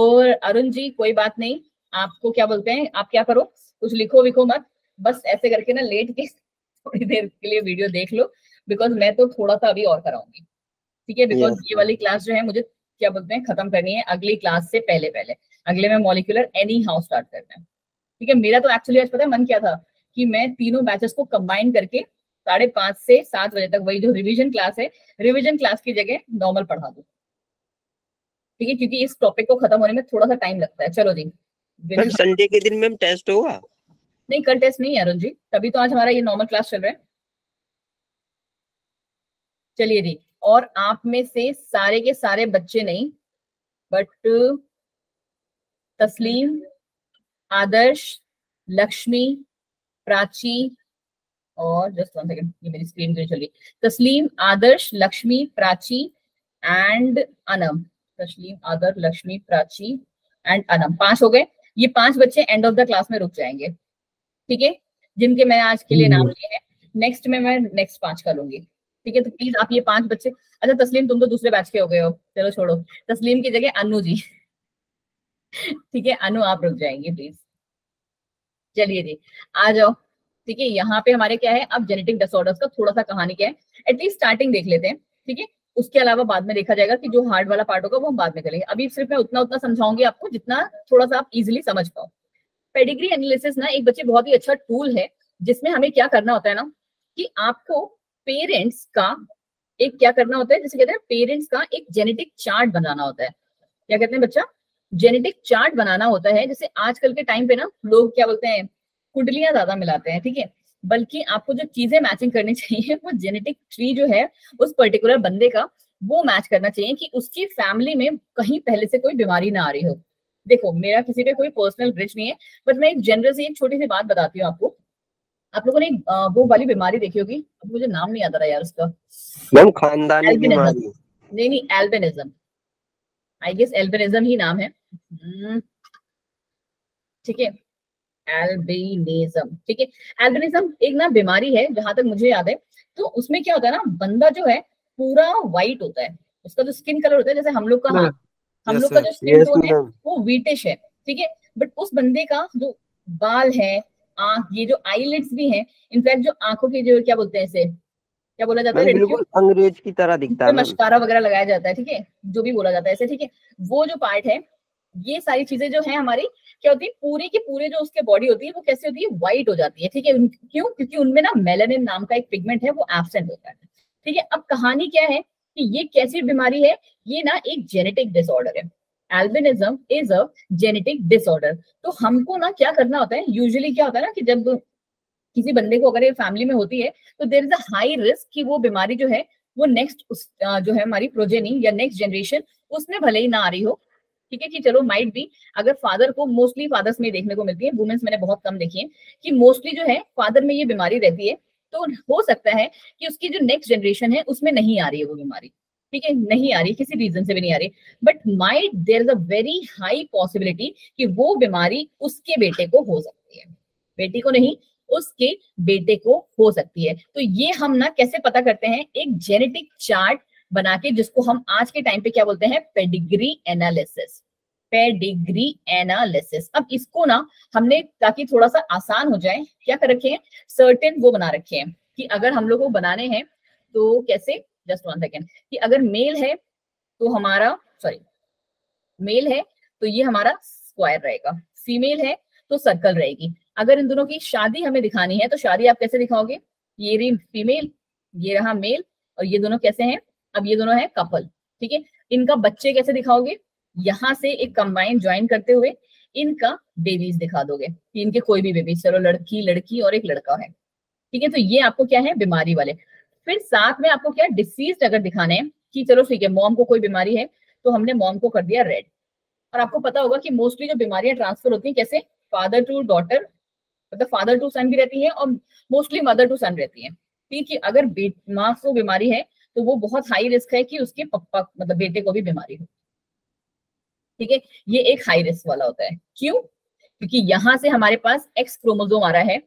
अरुण जी कोई बात नहीं, आपको क्या बोलते हैं, आप क्या करो, कुछ लिखो विखो मत, बस ऐसे करके ना लेट के थोड़ी देर के लिए वीडियो देख लो, बिकॉज मैं तो थोड़ा सा अभी और कराऊंगी, ठीक है? बिकॉज यस ये वाली क्लास जो है मुझे क्या बोलते हैं खत्म करनी है अगली क्लास से पहले पहले। अगले में मॉलिक्यूलर एनी हाउ स्टार्ट करना है, ठीक है? मेरा तो एक्चुअली आज पता है मन क्या था कि मैं तीनों बैचेस को कंबाइन करके 5:30 से 7 बजे तक वही जो रिवीजन क्लास है, रिवीजन क्लास की जगह नॉर्मल पढ़ा दूं, ठीक है? क्योंकि इस टॉपिक को खत्म होने में थोड़ा सा टाइम लगता है। चलो जी। मैम संडे के दिन मैम टेस्ट होगा? नहीं, कल टेस्ट नहीं है अरुण जी, तभी तो आज हमारा ये नॉर्मल क्लास चल रहा है। चलिए जी, और आप में से सारे के सारे बच्चे नहीं, बट तस्लीम, आदर्श, लक्ष्मी, प्राची, और जस्ट 1 सेकंड, ये मेरी स्क्रीन जो चल रही, तस्लीम, आदर्श, लक्ष्मी, प्राची एंड अनम। तस्लीम, आदर्श, लक्ष्मी, प्राची एंड अनम, 5 हो गए। ये 5 बच्चे एंड ऑफ द क्लास में रुक जाएंगे, ठीक है? जिनके मैं आज के लिए नाम लिए हैं, नेक्स्ट में मैं नेक्स्ट 5 का लूंगी, ठीक है? तो प्लीज आप ये 5 बच्चे, अच्छा तस्लीम तुम तो दूसरे बैच के हो गए हो, चलो छोड़ो, तस्लीम की जगह अनु जी ठीक है? अनु आप रुक जाएंगे प्लीज। चलिए जी, आ जाओ, ठीक है? यहाँ पे हमारे क्या है, अब जेनेटिक डिसऑर्डर्स का थोड़ा सा कहानी क्या है, एटलीस्ट स्टार्टिंग देख लेते हैं, ठीक है? उसके अलावा बाद में देखा जाएगा कि जो हार्ड वाला पार्ट होगा वो हम बाद में करेंगे। अभी सिर्फ मैं उतना उतना समझाऊंगी आपको जितना थोड़ा सा आप इजिली समझ पाओ। पेडिग्री एनालिसिस ना एक बच्चे बहुत ही अच्छा टूल है, जिसमें हमें क्या करना होता है ना कि आपको पेरेंट्स का एक क्या करना होता है, जैसे कहते हैं पेरेंट्स का एक जेनेटिक चार्ट बनाना होता है। क्या कहते हैं बच्चा? जेनेटिक चार्ट बनाना होता है। जैसे आजकल के टाइम पे ना लोग क्या बोलते हैं, कुंडलियां ज्यादा मिलाते हैं, ठीक है? बल्कि आपको जो चीजें मैचिंग करनी चाहिए वो जेनेटिक ट्री जो है उस पर्टिकुलर बंदे का वो मैच करना चाहिए कि उसकी फैमिली में कहीं पहले से कोई बीमारी ना आ रही हो। देखो मेरा किसी पे कोई पर्सनल ग्रिज नहीं है, बट मैं एक जनरल सी एक छोटी सी बात बताती हूँ आपको। आप लोगों ने वो वाली बीमारी देखी होगी, अब मुझे नाम नहीं आता रहा यार उसका। मैम खानदानी एल्बिनिज्म, बीमारी। नहीं एल्बिनिज्म, आई गेस एल्बिनिज्म ही नाम है, ठीक है? एल्बिनिज्म, ठीक है? एल्बिनिज्म एक ना बीमारी है जहां तक मुझे याद है। तो उसमें क्या होता है ना, बंदा जो है पूरा व्हाइट होता है, उसका जो स्किन कलर होता है, जैसे हम लोग का, हाँ हम लोग का जो स्किन टोन है वो व्हीटिश है, ठीक है? बट उस बंदे का जो बाल है, आंख, ये जो आईलिड्स भी हैं, इनफैक्ट जो आंखों की जो क्या बोलते हैं इसे, क्या बोला जाता है मैम लड़कियों बिल्कुल अंग्रेज की तरह दिखता है पे मैम। मस्कारा वगैरह लगाया जाता है, ठीक है? जो भी बोला जाता है ऐसे, ठीक है? वो जो पार्ट है, ये सारी चीजें जो है हमारी क्या होती है, पूरे के पूरे जो उसके बॉडी होती है वो कैसे होती है, व्हाइट हो जाती है, ठीक है? क्यों? क्योंकि उनमें ना मेलानिन नाम का एक पिगमेंट है वो एब्सेंट होता है, ठीक है? अब कहानी क्या है कि ये कैसी बीमारी है, ये ना एक जेनेटिक डिसऑर्डर है। Albinism is a genetic disorder. तो हमको ना क्या करना होता है, यूजुअली क्या होता है ना कि जब किसी बंदे को अगर ये फैमिली में होती है तो there is a high risk कि वो बीमारी जो है वो नेक्स्ट जो है हमारी प्रोजेनी या नेक्स्ट जनरेशन उसमें भले ही ना आ रही हो, ठीक है? कि चलो माइट भी, अगर फादर को, मोस्टली फादर्स में देखने को मिलती है, वुमेन्स मैंने बहुत कम देखी है, कि मोस्टली जो है फादर में ये बीमारी रहती है। तो हो सकता है कि उसकी जो नेक्स्ट जनरेशन है उसमें नहीं आ रही है वो बीमारी, ठीक है? नहीं आ रही, किसी रीजन से भी नहीं आ रही, but might there is a very high possibility कि वो बीमारी उसके बेटे को हो सकती है, बेटी को नहीं, उसके बेटे को हो सकती है। तो ये हम ना कैसे पता करते हैं, एक जेनेटिक चार्ट बना के, जिसको हम आज के टाइम पे क्या बोलते हैं, पेडिग्री एनालिसिस। पेडिग्री एनालिसिस, अब इसको ना हमने ताकि थोड़ा सा आसान हो जाए क्या कर रखे हैं, सर्टेन वो बना रखे हैं कि अगर हम लोग को बनाने हैं तो कैसे, जस्ट 1 सेकेंड, कि अगर मेल है तो हमारा, सॉरी, मेल है तो ये हमारा स्क्वायर रहेगा, फीमेल है तो सर्कल रहेगी। अगर इन दोनों की शादी हमें दिखानी है तो शादी आप कैसे दिखाओगे, ये रही फीमेल, ये रहा मेल, और ये दोनों कैसे हैं, अब ये दोनों है कपल, ठीक है। इनका बच्चे कैसे दिखाओगे, यहां से एक कंबाइन ज्वाइन करते हुए इनका बेबीज दिखा दोगे, कि इनके कोई भी बेबीज, चलो लड़की लड़की और एक लड़का है, ठीक है। तो ये आपको क्या है, बीमारी वाले। फिर साथ में आपको क्या, डिसीज अगर दिखाने हैं, कि चलो ठीक है मॉम को कोई बीमारी है तो हमने मॉम को कर दिया रेड। और आपको पता होगा कि मोस्टली जो बीमारियां ट्रांसफर होती हैं कैसे, फादर टू डॉटर, मतलब फादर टू सन भी रहती है और मोस्टली मदर टू सन रहती है, ठीक है। अगर माँ को बीमारी है तो वो बहुत हाई रिस्क है कि उसके पप्पा मतलब बेटे को भी बीमारी हो, ठीक है। ये एक हाई रिस्क वाला होता है, क्यों, क्योंकि यहां से हमारे पास एक्स क्रोमोसोम आ रहा है,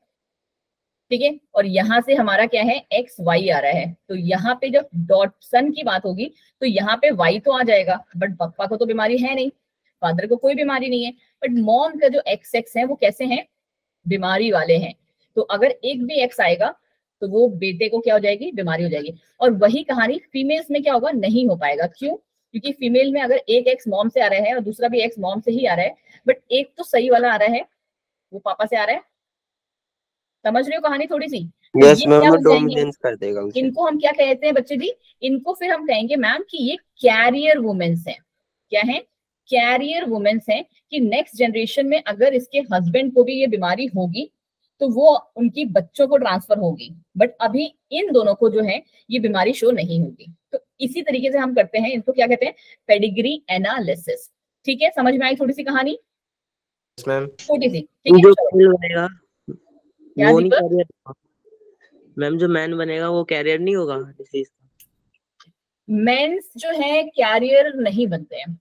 ठीक है, और यहाँ से हमारा क्या है, एक्स वाई आ रहा है। तो यहाँ पे जब डॉट सन की बात होगी तो यहाँ पे वाई तो आ जाएगा, बट पापा को तो बीमारी है नहीं, फादर को कोई बीमारी नहीं है, बट मॉम का जो एक्स एक्स है वो कैसे हैं, बीमारी वाले हैं। तो अगर एक भी एक्स आएगा तो वो बेटे को क्या हो जाएगी, बीमारी हो जाएगी। और वही कहानी फीमेल्स में क्या होगा, नहीं हो पाएगा, क्यों, क्योंकि फीमेल में अगर एक एक्स मॉम से आ रहा है और दूसरा भी एक्स मॉम से ही आ रहा है, बट एक तो सही वाला आ रहा है वो पापा से आ रहा है, समझ रहे हो कहानी थोड़ी सी। तो यस ये मैम, क्या वो हो जाएंगे, डोमिनेंस कर देगा उसे। इनको हम क्या कहते हैं बच्चे जी, इनको फिर हम कहेंगे मैम कि ये कैरियर वुमेन्स हैं। क्या है, कैरियर वुमेन्स हैं, कि नेक्स्ट जनरेशन में अगर इसके हस्बैंड को भी ये बीमारी होगी तो वो उनकी बच्चों को ट्रांसफर होगी, बट अभी इन दोनों को जो है ये बीमारी शो नहीं होगी। तो इसी तरीके से हम करते हैं, इसको क्या कहते हैं, पेडिग्री एनालिसिस, ठीक है। समझ में आई थोड़ी सी कहानी, मैम छोटी सी, ठीक है। जो चलो, मेल बनेगा क्या वो नहीं दीपक, कैरियर, मैम जो मैन बनेगा वो कैरियर नहीं होगा डिसीज का। मेंस जो है कैरियर नहीं बनते हैं,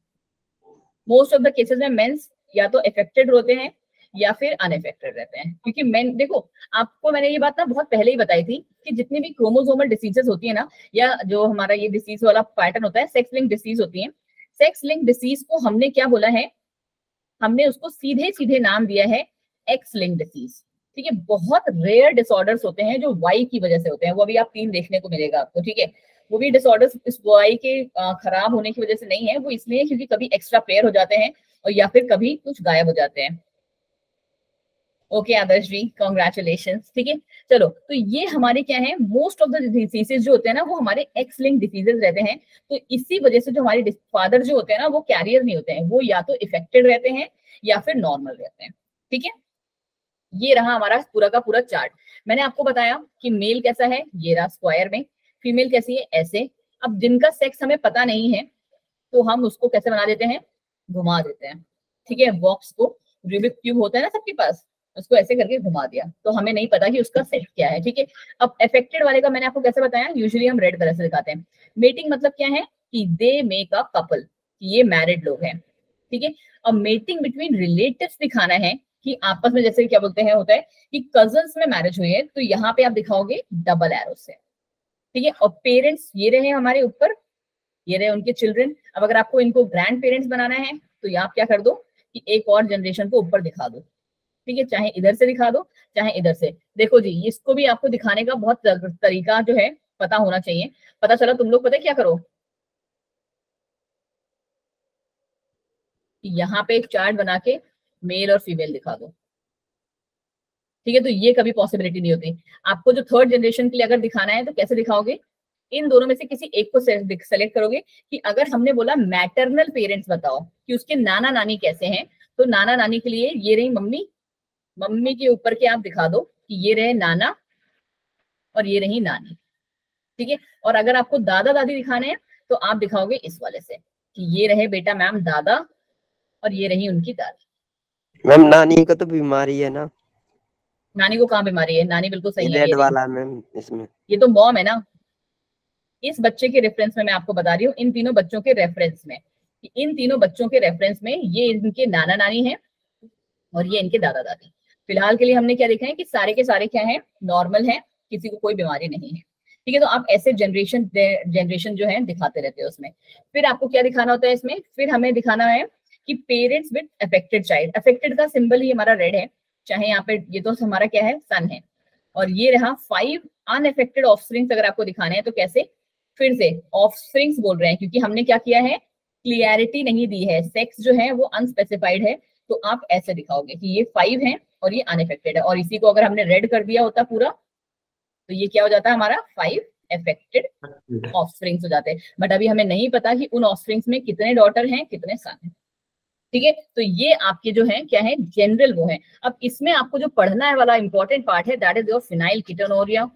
मोस्ट ऑफ द केसेस में मेंस या तो अफेक्टेड होते हैं या फिर अनअफेक्टेड रहते हैं। क्योंकि मेन देखो, आपको मैंने ये बात ना बहुत पहले ही बताई थी कि जितनी भी क्रोमोसोमल डिसीजेस होती है ना, या जो हमारा ये डिसीज वाला पैटर्न होता है, सेक्स लिंक डिसीज होती है, सेक्स लिंक डिसीज को हमने क्या बोला है, हमने उसको सीधे सीधे नाम दिया है एक्स लिंक डिसीज, ठीक है। बहुत रेयर डिसऑर्डर्स होते हैं जो वाई की वजह से होते हैं, वो अभी आप 3 देखने को मिलेगा आपको, ठीक है। वो भी डिसऑर्डर्स इस वाई के खराब होने की वजह से नहीं है, वो इसलिए क्योंकि कभी एक्स्ट्रा पेयर हो जाते हैं और या फिर कभी कुछ गायब हो जाते हैं। ओके आदर्श जी, कॉन्ग्रेचुलेशन, ठीक है। चलो, तो ये हमारे क्या है, मोस्ट ऑफ द डिसीजेस जो होते हैं ना वो हमारे एक्स लिंक डिसीजेस रहते हैं। तो इसी वजह से जो हमारे फादर जो होते हैं ना वो कैरियर नहीं होते हैं, वो या तो इफेक्टेड रहते हैं या फिर नॉर्मल रहते हैं, ठीक है। ये रहा हमारा पूरा का पूरा चार्ट। मैंने आपको बताया कि मेल कैसा है, ये रहा स्क्वायर में, फीमेल कैसी है ऐसे। अब जिनका सेक्स हमें पता नहीं है तो हम उसको कैसे बना देते हैं, घुमा देते हैं, ठीक है। बॉक्स को, रूबिक क्यूब होता है ना सबके पास, उसको ऐसे करके घुमा दिया तो हमें नहीं पता कि उसका सेक्स क्या है, ठीक है। अब अफेक्टेड वाले का मैंने आपको कैसे बताया, यूजुअली हम रेड कलर से दिखाते हैं। मेटिंग मतलब क्या है, कि दे मेक अ कपल, ये मैरिड लोग हैं, ठीक है। अब मेटिंग बिटवीन रिलेटिव्स दिखाना है कि आपस में जैसे क्या बोलते हैं, होता है कि कजन्स में मैरिज हुई है, तो यहाँ पे आप दिखाओगे डबल एरो से, ठीक है। और पेरेंट्स ये रहे हमारे ऊपर, ये रहे उनके चिल्ड्रन। अब अगर आपको इनको ग्रैंड पेरेंट्स बनाना है तो ये आप क्या कर दो कि एक और जनरेशन को ऊपर दिखा दो, ठीक है। चाहे इधर से दिखा दो चाहे इधर से। देखो जी, इसको भी आपको दिखाने का बहुत तरीका जो है पता होना चाहिए। पता चला, तुम लोग पता है क्या करो, यहाँ पे एक चार्ट बना के मेल और फीमेल दिखा दो, ठीक है। तो ये कभी पॉसिबिलिटी नहीं होती। आपको जो थर्ड जनरेशन के लिए अगर दिखाना है तो कैसे दिखाओगे, इन दोनों में से किसी एक को सेलेक्ट करोगे। कि अगर हमने बोला मैटरनल पेरेंट्स बताओ कि उसके नाना नानी कैसे हैं, तो नाना नानी के लिए ये रही मम्मी, मम्मी के ऊपर के आप दिखा दो कि ये रहे नाना और ये रही नानी, ठीक है। और अगर आपको दादा दादी दिखाने हैं तो आप दिखाओगे इस वाले से कि ये रहे बेटा मैम दादा और ये रही उनकी दादी। मैम नानी को तो बीमारी है ना, नानी को कहाँ बीमारी है, नानी बिल्कुल सही है, रेड ये वाला मैम इसमें। ये तो मॉम है ना। इस बच्चे के रेफरेंस में मैं आपको बता रही हूँ, इन तीनों बच्चों के रेफरेंस में, इन तीनों बच्चों के रेफरेंस में ये इनके नाना नानी है और ये इनके दादा दादी। फिलहाल के लिए हमने क्या देखा है कि सारे के सारे क्या है, नॉर्मल है, किसी को कोई बीमारी नहीं है, ठीक है। तो आप ऐसे जनरेशन जो है दिखाते रहते हो उसमें। फिर आपको क्या दिखाना होता है इसमें, फिर हमें दिखाना है कि parents with affected child. Affected का सिंबल ही हमारा रेड है, चाहे यहाँ पे ये तो हमारा क्या है, सन है, और ये रहा 5 अनअफेक्टेड ऑफस्प्रिंग्स। अगर आपको दिखाने हैं तो कैसे, फिर से ऑफस्प्रिंग्स बोल रहे हैं क्योंकि हमने क्या किया है, क्लियरिटी नहीं दी है, सेक्स जो है वो अनस्पेसिफाइड है, तो आप ऐसे दिखाओगे कि ये 5 है और ये अनअफेक्टेड है। और इसी को अगर हमने रेड कर दिया होता पूरा, तो ये क्या हो जाता है हमारा 5 अफेक्टेड ऑफस्प्रिंग्स हो जाते हैं। बट अभी हमें नहीं पता कि उन ऑफस्प्रिंग्स में कितने डॉटर हैं कितने सन हैं। ठीक है, तो ये आपके जो है क्या है, जनरल वो है। अब इसमें आपको जो पढ़ना है वाला इंपॉर्टेंट पार्ट है, that is your phenylketonuria,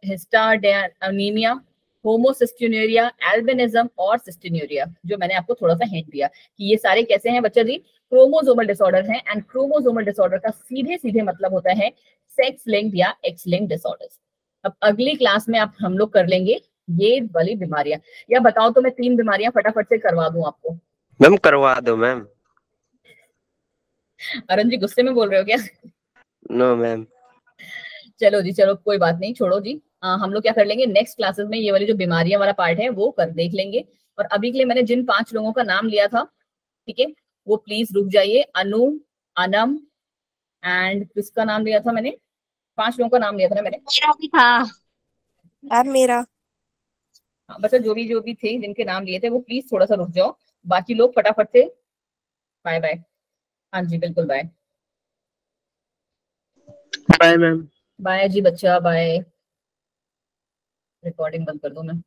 histidinemia, homocystinuria, albinism और सिस्टिन्यूरिया, जो मैंने आपको थोड़ा सा हिंट दिया कि ये सारे कैसे हैं बच्चा जी, क्रोमोसोमल डिसऑर्डर हैं। एंड क्रोमोसोमल डिसऑर्डर का सीधे सीधे मतलब होता है सेक्स लिंक्ड या एक्स लिंक्ड डिसऑर्डर्स। अब अगली क्लास में आप हम लोग कर लेंगे ये वाली बीमारियां। या बताओ तो मैं 3 बीमारियां फटाफट से करवा दूं आपको। मैम करवा दो मैम। अरुण जी गुस्से में बोल रहे हो क्या? No ma'am. चलो जी, चलो कोई बात नहीं, छोड़ो जी। हम लोग क्या कर लेंगे नेक्स्ट क्लासेस में, ये वाली जो बीमारियां वाला पार्ट है वो कर देख लेंगे। और अभी के लिए मैंने जिन 5 लोगों का नाम लिया था, ठीक है, वो प्लीज रुक जाइए। अनु, अनम एंड किसका नाम लिया था मैंने, 5 लोगों का नाम लिया था ना मैंने। मेरा भी था। अब मेरा बस जो भी थे जिनके नाम लिए थे वो प्लीज थोड़ा सा रुक जाओ, बाकी लोग फटाफट से बाय बाय। हाँ जी बिल्कुल बाय। Bye ma'am. बाय जी बच्चा, बाय। रिकॉर्डिंग बंद कर दूं मैं।